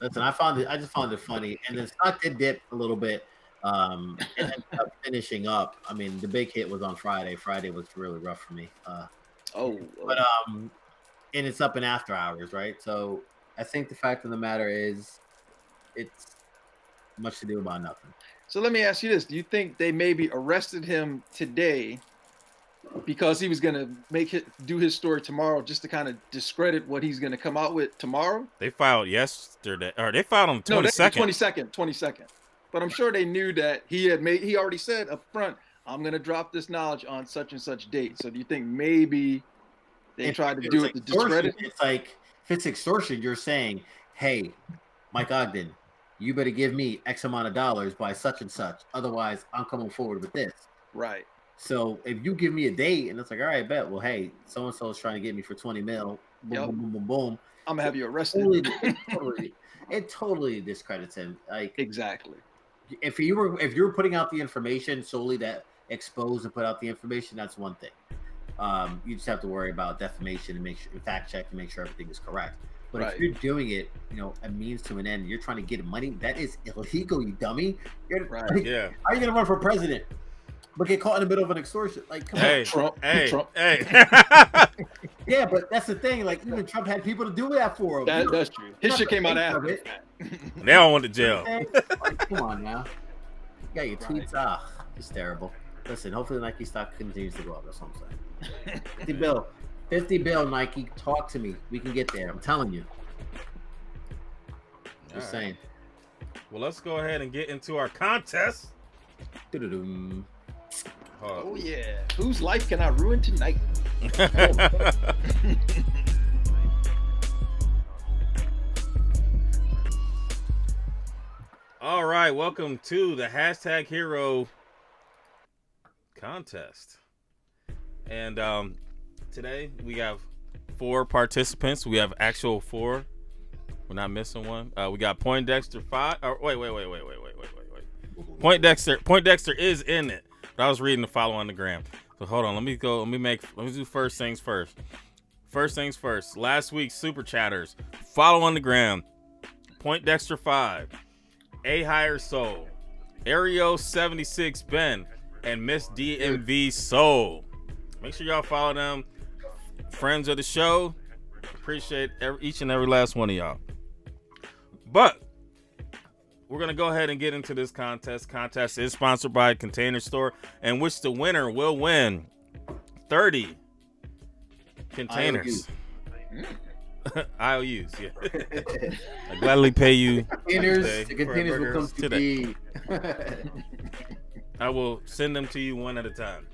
Listen, I just found it funny, and the stock did dip a little bit. And ended up finishing up. I mean, the big hit was on Friday. Friday was really rough for me. But and it's up in after hours, right? So I think the fact of the matter is, it's much to do about nothing. So let me ask you this: do you think they maybe arrested him today because he was going to do his story tomorrow, just to kind of discredit what he's going to come out with tomorrow? They filed yesterday, or they filed on the 22nd. 22nd. But I'm sure they knew that he already said up front, I'm going to drop this knowledge on such and such date. So do you think maybe they tried to do it to discredit? It's like, if it's extortion, you're saying, hey, Mike Ogden, you better give me X amount of dollars by such and such. Otherwise, I'm coming forward with this. Right. So if you give me a date and it's like, all right, bet. Well, hey, so-and-so is trying to get me for 20 mil. Boom, boom, boom, boom, boom. I'm going to have you arrested. It totally discredits him. Like, exactly. If you were putting out the information solely that exposed and put out the information, that's one thing. You just have to worry about defamation and fact check to make sure everything is correct. But if you're doing it, a means to an end, you're trying to get money, that is illegal, you dummy. Right. Yeah. How are you gonna run for president but get caught in the middle of an extortion? Like, come on, Trump. Hey. Yeah, but that's the thing. Like, even Trump had people to do that for him. That's true. His shit came out after it. They all went to jail. Like, come on now. Yeah, your tweets it's terrible. Listen, hopefully Nike stock continues to go up. That's what I'm saying. 50 bill Nike, talk to me. We can get there. I'm telling you. Just saying. Well, let's go ahead and get into our contest. Oh yeah. Whose life can I ruin tonight? All right, welcome to the hashtag Hero contest. And today we have 4 participants. We have actual 4. We're not missing one. We got Poindexter 5. Wait. Poindexter is in it. But I was reading the follow on the gram. So hold on. Let me do first things first. First things first. Last week's super chatters. Follow on the gram. Poindexter 5. A Higher Soul. Ario 76 Ben. And Miss DMV Soul. Make sure y'all follow them. Friends of the show. Appreciate each and every last one of y'all. But we're going to go ahead and get into this contest. Contest is sponsored by Container Store, in which the winner will win 30 containers. IOUs, yeah. I gladly pay you. The containers will come to me. I will send them to you one at a time.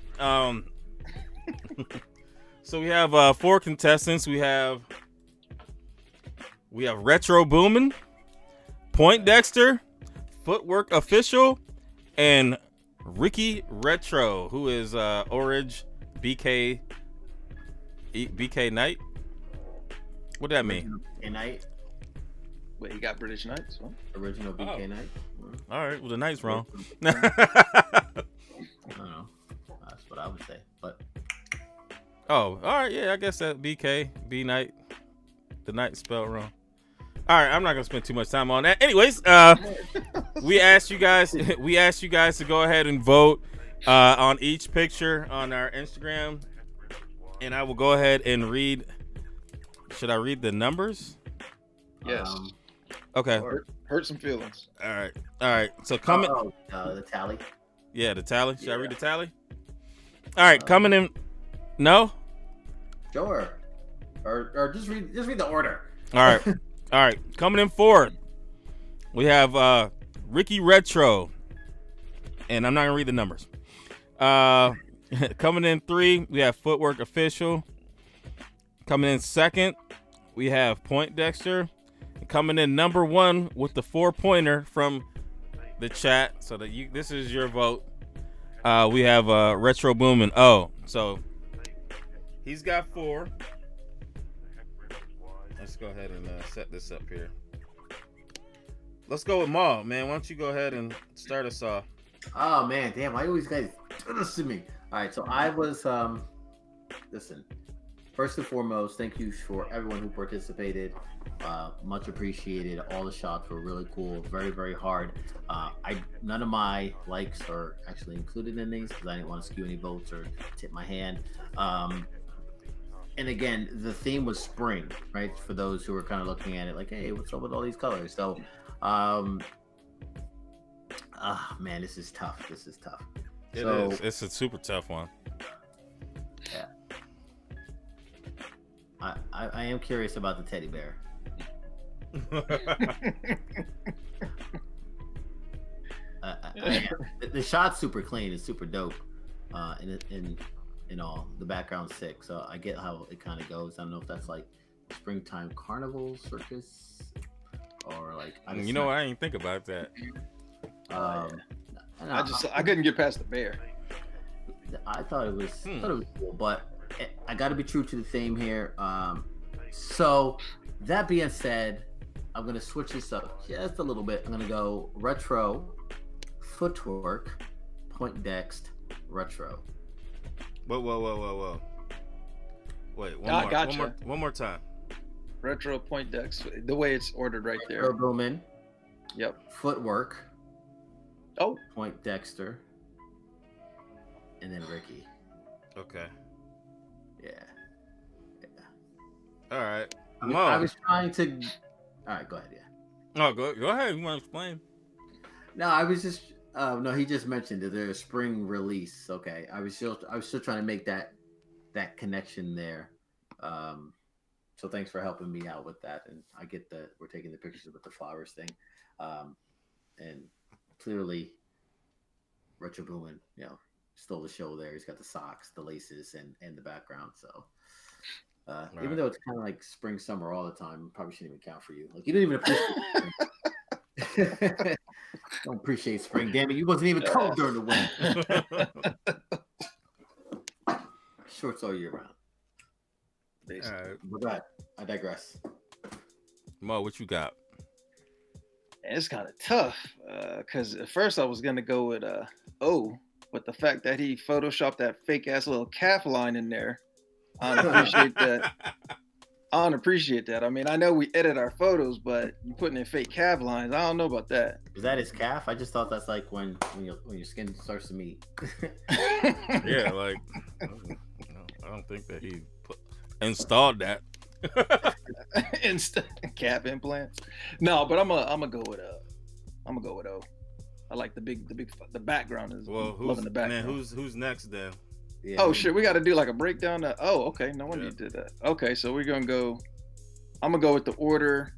So we have 4 contestants. We have Retro Boomin', Poindexter, Footwork Official, and Ricky Retro, who is Orange BK Knight. What does that mean? BK Knight. Wait, you got British Knights? Huh? Original BK Knight. All right, well the Knight's wrong. I don't know. That's what I would say, but. Oh, all right, yeah, I guess that BK B Knight, the Knight spelled wrong. All right, I'm not gonna spend too much time on that. Anyways, we asked you guys to go ahead and vote on each picture on our Instagram, and I will go ahead and read. Should I read the numbers? Yes. Okay. Hurt some feelings. All right. So coming. The tally. Yeah, the tally. Should I read the tally? All right, coming in. No. Sure. Or just read the order. All right. Coming in 4th, we have Ricky Retro, and I'm not gonna read the numbers. Coming in 3, we have Footwork Official. Coming in 2nd, we have Poindexter. Coming in number 1 with the 4-pointer from the chat, so that this is your vote. We have Retro Boomin'. Oh, so he's got 4. Let's go ahead and set this up here. Let's go with Maal, man. Why don't you go ahead and start us off? Oh man, damn! I always guys do this to me. All right, so I was listen. First and foremost, thank you for everyone who participated. Much appreciated. All the shots were really cool. Very, very hard. None of my likes are actually included in these because I didn't want to skew any votes or tip my hand. And again, the theme was spring, right? For those who are kind of looking at it like, hey, what's up with all these colors? So, man, this is tough. This is tough. It is. It's a super tough one. Yeah. I am curious about the teddy bear. The shot's super clean. It's super dope. In all, the background's sick. So I get how it kind of goes. I don't know if that's like springtime carnival circus or like. I didn't think about that. I couldn't get past the bear. I thought it was cool, but I got to be true to the theme here. So that being said, I'm gonna switch this up just a little bit. I'm gonna go retro, footwork, point dext, retro. Whoa. Wait, one more time. Retro, point dext, the way it's ordered right there. Retro Bowman. Yep. Footwork. Oh. Point Dexter. And then Ricky. Okay. Yeah. All right. I was trying to. All right, go ahead. Yeah. Oh, go ahead. You want to explain? No, I was just. No, he just mentioned that there's a spring release. Okay, I was still trying to make that connection there. So thanks for helping me out with that. And I get that we're taking the pictures with the flowers thing, and clearly, Retro Boomin, stole the show there. He's got the socks, the laces, and the background. So. Even though it's kind of like spring, summer all the time, probably shouldn't even count for you. Like you don't even appreciate spring. Don't appreciate spring. Damn it, you wasn't even cold during the winter. Shorts all year round. All right. But that, I digress. Mo, what you got? It's kind of tough because at first I was gonna go with but the fact that he photoshopped that fake ass little calf line in there. I don't appreciate that. I don't appreciate that. I mean, I know we edit our photos, but you putting in fake calf lines, I don't know about that. Is that his calf? I just thought that's like when your skin starts to meet. Yeah, like I don't think that he installed that. Calf implants. No, but I'm gonna go with O. I like the background is loving the background. Man, who's next then? Yeah, oh shit, we got to do like a breakdown. Okay, no wonder you did that. Okay, so I'm gonna go with the order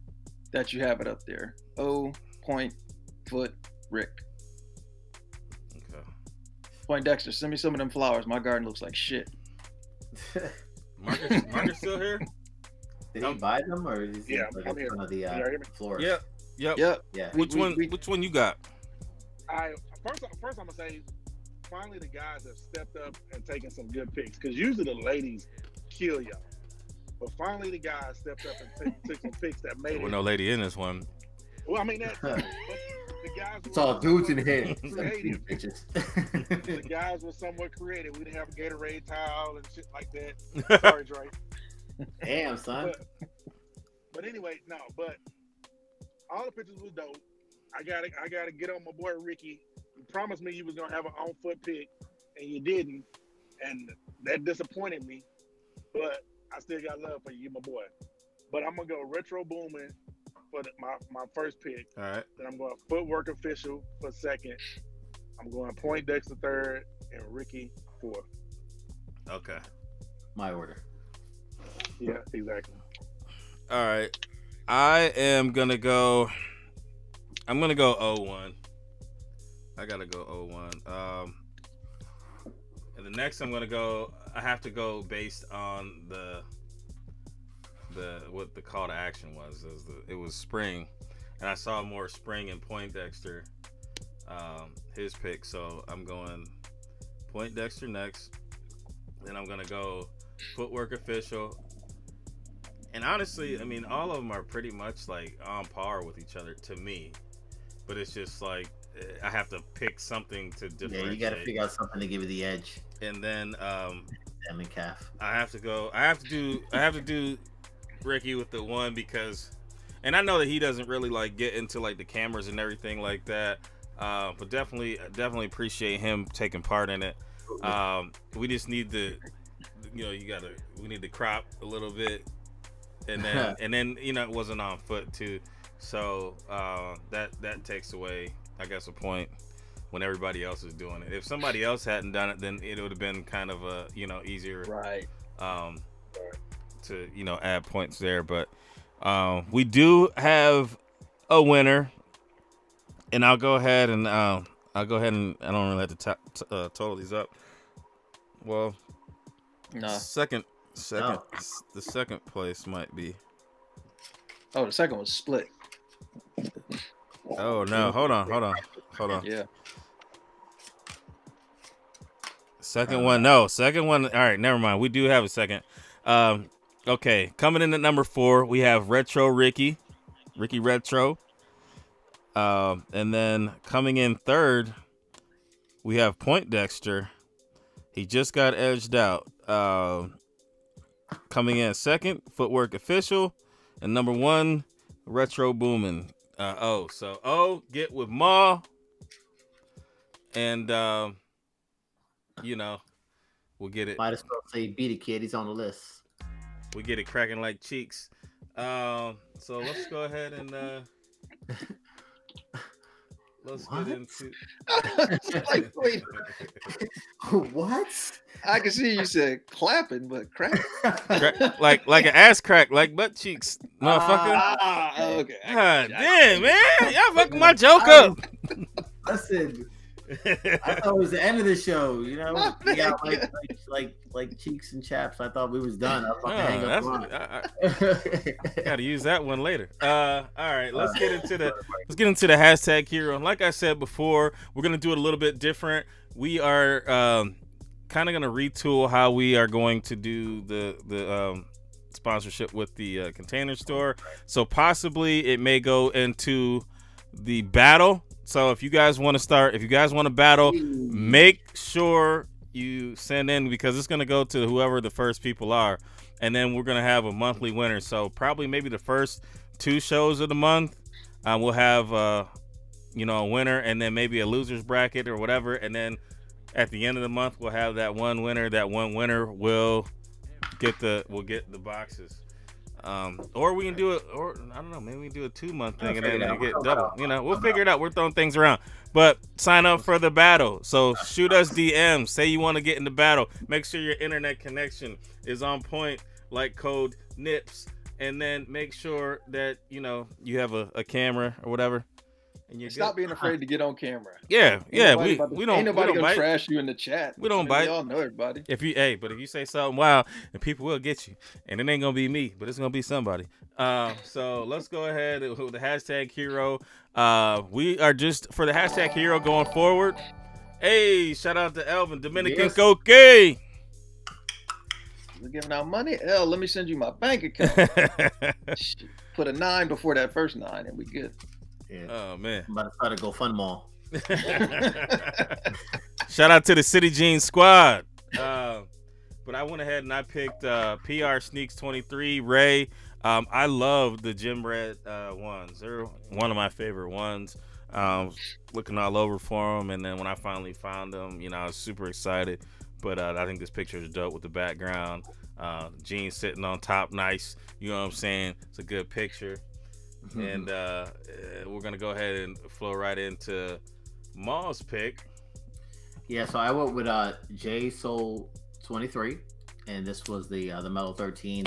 that you have it up there. O, point, foot, Rick. Okay. Point Dexter, send me some of them flowers. My garden looks like shit. Marcus still here? Did he buy them or is he like I'm here. one of the floors? Yep. Yeah. Which one you got? First I'm gonna say. Finally, the guys have stepped up and taken some good picks because usually the ladies kill y'all. But finally, the guys stepped up and took some picks that made it. Well, no lady in this one. Well, I mean, the guys it's all dudes in here. The guys were somewhat creative. We didn't have a Gatorade towel and shit like that. Sorry, Dre. Damn, son. But anyway, but all the pictures was dope. I gotta get on my boy Ricky. You promised me you was gonna have an on-foot pick, and you didn't, and that disappointed me. But I still got love for you, my boy. But I'm gonna go retro booming for my first pick. All right. Then I'm going footwork official for second. I'm going point Dexter third, and Ricky fourth. Okay. My order. Yeah, exactly. All right. I'm gonna go 0-1. I gotta go 0-1. And the next I have to go based on the what the call to action was. It was spring, and I saw more spring in Point Dexter, his pick. So I'm going Point Dexter next. Then I'm gonna go footwork official. And honestly, I mean, all of them are pretty much like on par with each other to me. But it's just like I have to pick something to differentiate. Yeah, you got to figure out something to give you the edge. And then DM Kev. I have to do Ricky with the one because, and I know that he doesn't really like get into like the cameras and everything like that. But definitely appreciate him taking part in it. We just need to, we need to crop a little bit, and then it wasn't on foot too, so that takes away, I guess, a point when everybody else is doing it. If somebody else hadn't done it, then it would have been kind of a easier, right, to add points there. But we do have a winner, and I'll go ahead and I don't really have to total these up. Well, no. Second, the second place might be. Oh, the second was split. Oh no! Hold on. Yeah. Second one. All right, never mind. We do have a second. Okay, coming in at number 4, we have Retro Ricky Retro. And then coming in third, we have Point Dexter. He just got edged out. Coming in second, Footwork Official, and number 1, Retro Boomin'. Get with Maal, and we'll get it. Might as well say beat it, kid. He's on the list. We get it cracking like cheeks. So let's go ahead and let's get into. Like, wait. What? I can see you said clapping, but crack. like an ass crack, like butt cheeks, motherfucker. Okay. God damn, man, y'all fucking my joke up. Listen, I thought it was the end of the show. We got like cheeks and chaps. I thought we was done. I hang up. Gotta use that one later. All right, let's get into the hashtag hero. And like I said before, we're gonna do it a little bit different. We are kind of gonna retool how we are going to do the sponsorship with the Container Store. So possibly it may go into the battle. So if you guys want to battle, make sure you send in, because it's going to go to whoever the first people are. And then we're going to have a monthly winner. So probably maybe the first 2 shows of the month, we'll have, a winner, and then maybe a loser's bracket or whatever. And then at the end of the month, we'll have that one winner. That one winner will get the boxes. Or we can do it, or I don't know, maybe we can do a 2-month thing and then we get double. We'll figure it out. We're throwing things around. But sign up for the battle. So shoot us DMs. Say you want to get in the battle. Make sure your internet connection is on point, like code NIPS. And then make sure that you have a camera or whatever. And you stop being afraid to get on camera. Yeah. We don't. Ain't nobody gonna bite. trash you in the chat. We don't bite. Y'all know everybody. If you say something wild, and people will get you, and it ain't gonna be me, but it's gonna be somebody. So let's go ahead with the hashtag hero. We are just for the hashtag hero going forward. Hey, shout out to Elvin Dominican Coque. We're giving out money. Let me send you my bank account. Put a 9 before that first 9, and we good. Yeah. Oh man, I'm about to start a GoFundMe. Shout out to the City Jeans squad. But I went ahead and I picked PR Sneaks 23 Ray. I love the Gym Red ones. They're one of my favorite ones. Looking all over for them, and then when I finally found them, I was super excited. But I think this picture is dope with the background. Jeans sitting on top, nice. You know what I'm saying? It's a good picture. And we're gonna go ahead and flow right into Maal's pick. Yeah, so I went with J Soul 23, and this was the Metal 13.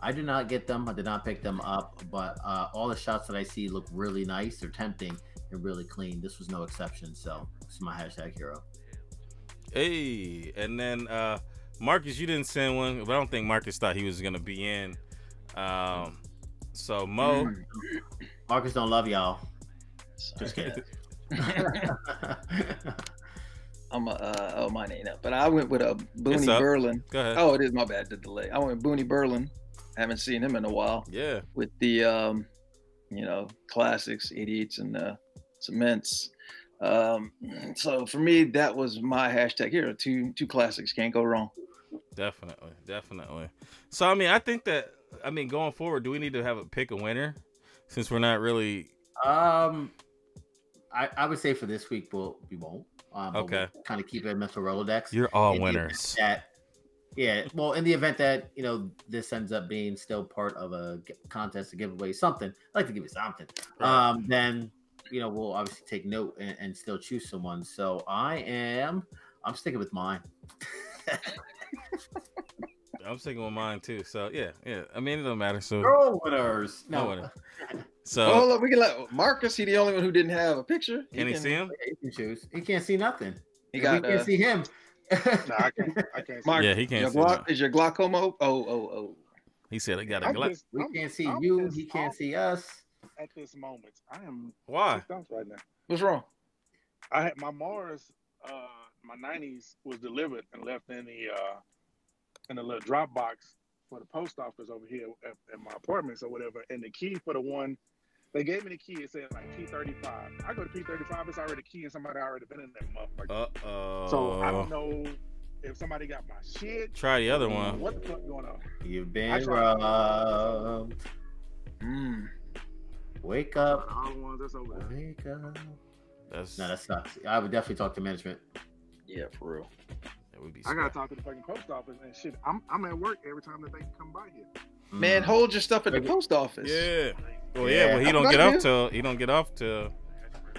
I did not get them. I did not pick them up, but all the shots that I see look really nice. They're tempting and really clean. This was no exception. So this is my hashtag hero. Hey, and then Marcus, you didn't send one, but I don't think Marcus thought he was gonna be in. So Mo, Marcus don't love y'all. Just kidding. Mine ain't up, but I went with a Booney Berlin. Go ahead. Oh, it is my bad, the delay. I went with Booney Berlin. Haven't seen him in a while. Yeah. With the classics, 88s and cements. So for me, that was my hashtag hero. Two classics, can't go wrong. Definitely. So I mean, I think that going forward, do we need to pick a winner since we're not really? I would say for this week we won't. Okay. We'll kind of keep it a mental Rolodex. You're all winners. Well, in the event that this ends up being still part of a contest, a giveaway, something. I'd like to give you something. Right. Then we'll obviously take note and still choose someone. So I'm sticking with mine. I'm sticking with mine too. So yeah. I mean, it don't matter. So no winners. No winner. So hold up, we can let Marcus. He the only one who didn't have a picture. Can he see him? He can choose. He can't see nothing. We can't see him. No, I can't. Mark, yeah, he can't see. Is your glaucoma? Oh. He said I got a glass. We can't see you. He can't see us. At this moment, I am. Why? Right now. What's wrong? I had my Mars. My 90s was delivered and left in the little drop box for the post office over here at my apartments or whatever. And the key for the one, they gave me the key. It said like P35. I go to P35. It's already a key and somebody already been in that motherfucker. So I don't know if somebody got my shit. Try the other one. What the fuck going on? You've been robbed. Wake up. All the ones that's over there. Wake up. That sucks. I would definitely talk to management. Yeah, for real. I gotta talk to the fucking post office and shit. I'm at work every time that they come by here. Man, hold your stuff at the post office. Yeah. Well, yeah. Well, he don't get off till.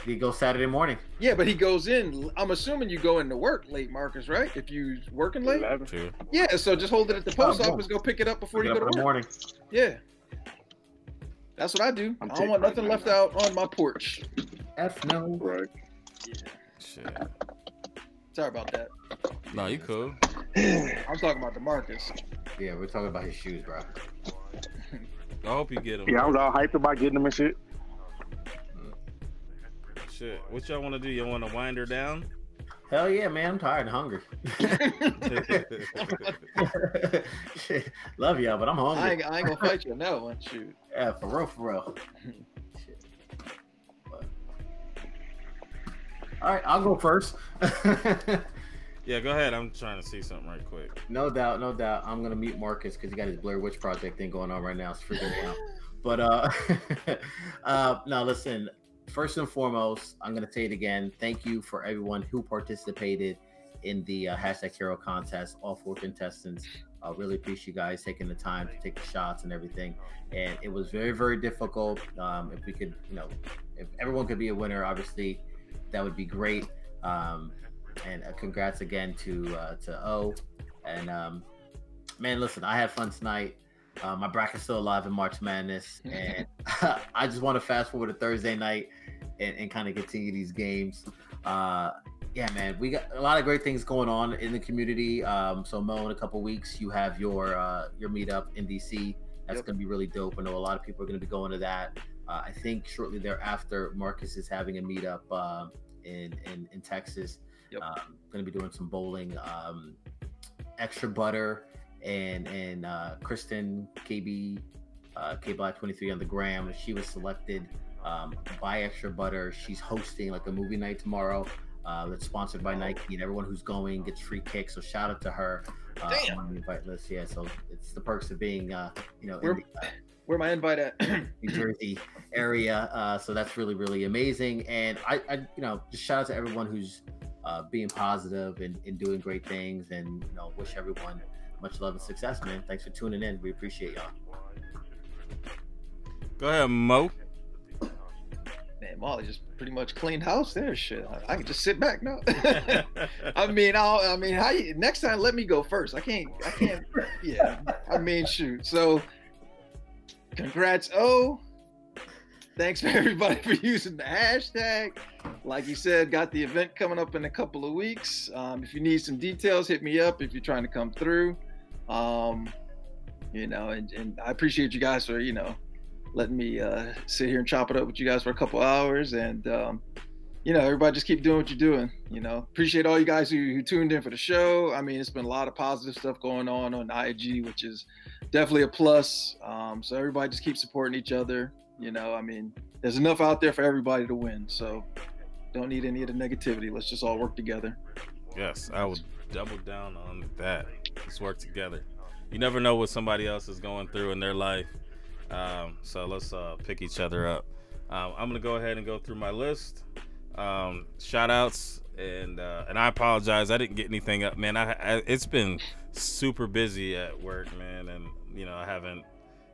He goes Saturday morning. Yeah, but he goes in. I'm assuming you go into work late, Marcus, right? If you working late. 11. Yeah, so just hold it at the post office. Go pick it up before you go to work. Morning. Yeah. That's what I do. I don't want nothing left out on my porch. No. Right. Yeah. Shit. Sorry about that. No, you cool. I'm talking about DeMarcus. Yeah, we're talking about his shoes, bro. I hope you get them. Yeah, I was all hyped about getting them and shit. Shit. What y'all want to do? You want to wind her down? Hell yeah, man. I'm tired and hungry. Love y'all, but I'm hungry. I ain't gonna fight you on that one. Shoot. Yeah, for real. All right, I'll go first. Yeah, go ahead. I'm trying to see something right quick. No doubt. I'm gonna mute Marcus because he got his Blair Witch Project thing going on right now. It's freaking me out. But no, listen. First and foremost, I'm gonna say it again. Thank you for everyone who participated in the hashtag Hero contest. All 4 contestants. I really appreciate you guys taking the time to take the shots and everything. And it was very, very difficult. If we could, if everyone could be a winner, obviously, that would be great. And congrats again to O. And man, listen, I had fun tonight. My bracket's still alive in March Madness, and I just want to fast forward to Thursday night and kind of continue these games. Yeah, man, we got a lot of great things going on in the community. So Mo, in a couple weeks, you have your meetup in DC. That's going to be really dope. I know a lot of people are going to be going to that. I think shortly thereafter, Marcus is having a meetup in Texas. Yep. Going to be doing some bowling. Extra Butter and Kristen KB Black 23 on the gram. She was selected by Extra Butter. She's hosting like a movie night tomorrow. That's sponsored by Nike, and everyone who's going gets free kicks. So shout out to her. On the invite list. Yeah, so it's the perks of being where my invite at? New Jersey area. So that's really, really amazing. And I just shout out to everyone who's being positive and doing great things, and wish everyone much love and success, man. Thanks for tuning in. We appreciate y'all. Go ahead, Mo. Man, Molly just pretty much cleaned house there. Shit, I can just sit back now. I mean, how you? Next time, let me go first. I can't. Yeah, I mean, shoot. So, congrats, O. Thanks for everybody for using the hashtag. Like you said, got the event coming up in a couple of weeks. If you need some details, hit me up if you're trying to come through. And I appreciate you guys for, letting me sit here and chop it up with you guys for a couple hours. And, everybody just keep doing what you're doing. Appreciate all you guys who tuned in for the show. I mean, it's been a lot of positive stuff going on IG, which is definitely a plus. So everybody just keep supporting each other. There's enough out there for everybody to win. So Don't need any of the negativity. Let's just all work together. Yes, I would double down on that. Let's work together. You never know what somebody else is going through in their life. So let's pick each other up. I'm going to go ahead and go through my list. Shout outs. And I apologize. I didn't get anything up, man. It's been super busy at work, man. And, you know, I haven't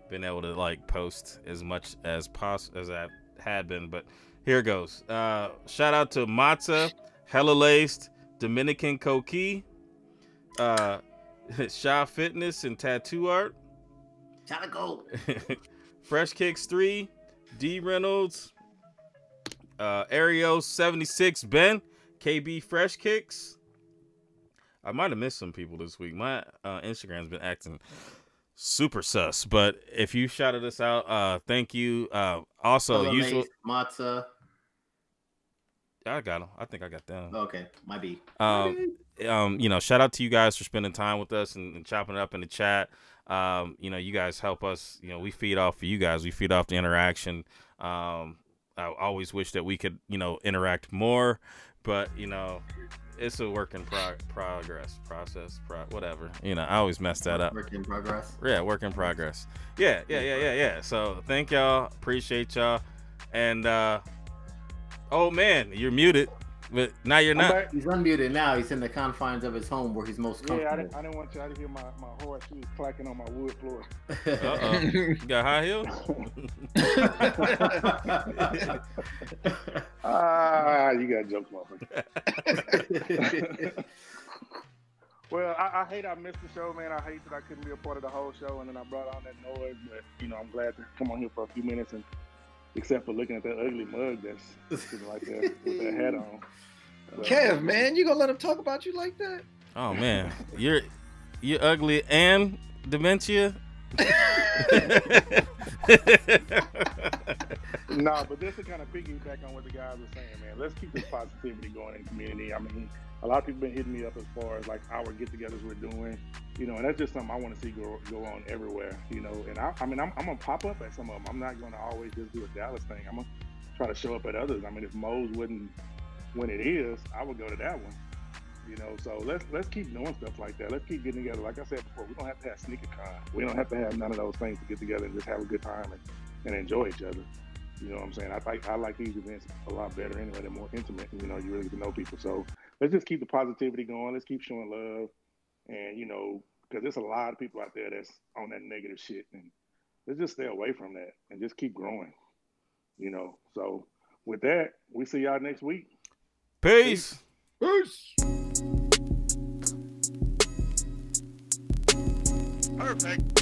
been able to, like, post as much as I had been. But here goes. Shout out to Matza, Hella Laced, Dominican Coqui, Shaw Fitness and Tattoo Art. Gotta go. Fresh Kicks 3, D Reynolds, Arios 76, Ben, KB Fresh Kicks. I might have missed some people this week. My Instagram's been acting super sus, but if you shouted us out, thank you. Also, usual Matza. I got them. I think I got them. Okay, might be. You know, shout out to you guys for spending time with us and chopping it up in the chat. You know, you guys help us. You know, we feed off of you guys. We feed off the interaction. I always wish that we could, you know, interact more, but you know, it's a work in process, whatever. You know, I always mess that up. Work in progress. Yeah, work in progress. Yeah. So thank y'all. Appreciate y'all. And oh man, you're muted, but now you're not. He's unmuted now. He's in the confines of his home where he's most comfortable. Yeah, I didn't want y'all to hear my horse shoes clacking on my wood floor. Uh-oh. You got high heels? You got jokes, motherfucker. Well, I hate I missed the show, man. I hate that I couldn't be a part of the whole show, and then I brought on that noise. But, you know, I'm glad to come on here for a few minutes, and except for looking at that ugly mug that's sitting right there with that hat on. But, Kev, man, you gonna let him talk about you like that? Oh, man. You're ugly and dementia? Nah, but this is kind of piggyback on what the guys were saying, man. Let's keep this positivity going in the community. I mean, a lot of people been hitting me up as far as like our get-togethers we're doing, you know, and that's just something I want to see go on everywhere, you know. And I mean, I'm gonna pop up at some of them. I'm not gonna always just do a Dallas thing. I'm gonna try to show up at others. I mean, if Moe's wouldn't when it is, I would go to that one, you know. So let's keep doing stuff like that. Let's keep getting together. Like I said before, we don't have to have Sneakercon. We don't have to have none of those things to get together and just have a good time and enjoy each other. You know what I'm saying? I like these events a lot better anyway. They're more intimate. You know, you really get to know people. So let's just keep the positivity going. Let's keep showing love. And, you know, because there's a lot of people out there that's on that negative shit. And let's just stay away from that and just keep growing, you know. So with that, we see y'all next week. Peace. Peace. Perfect.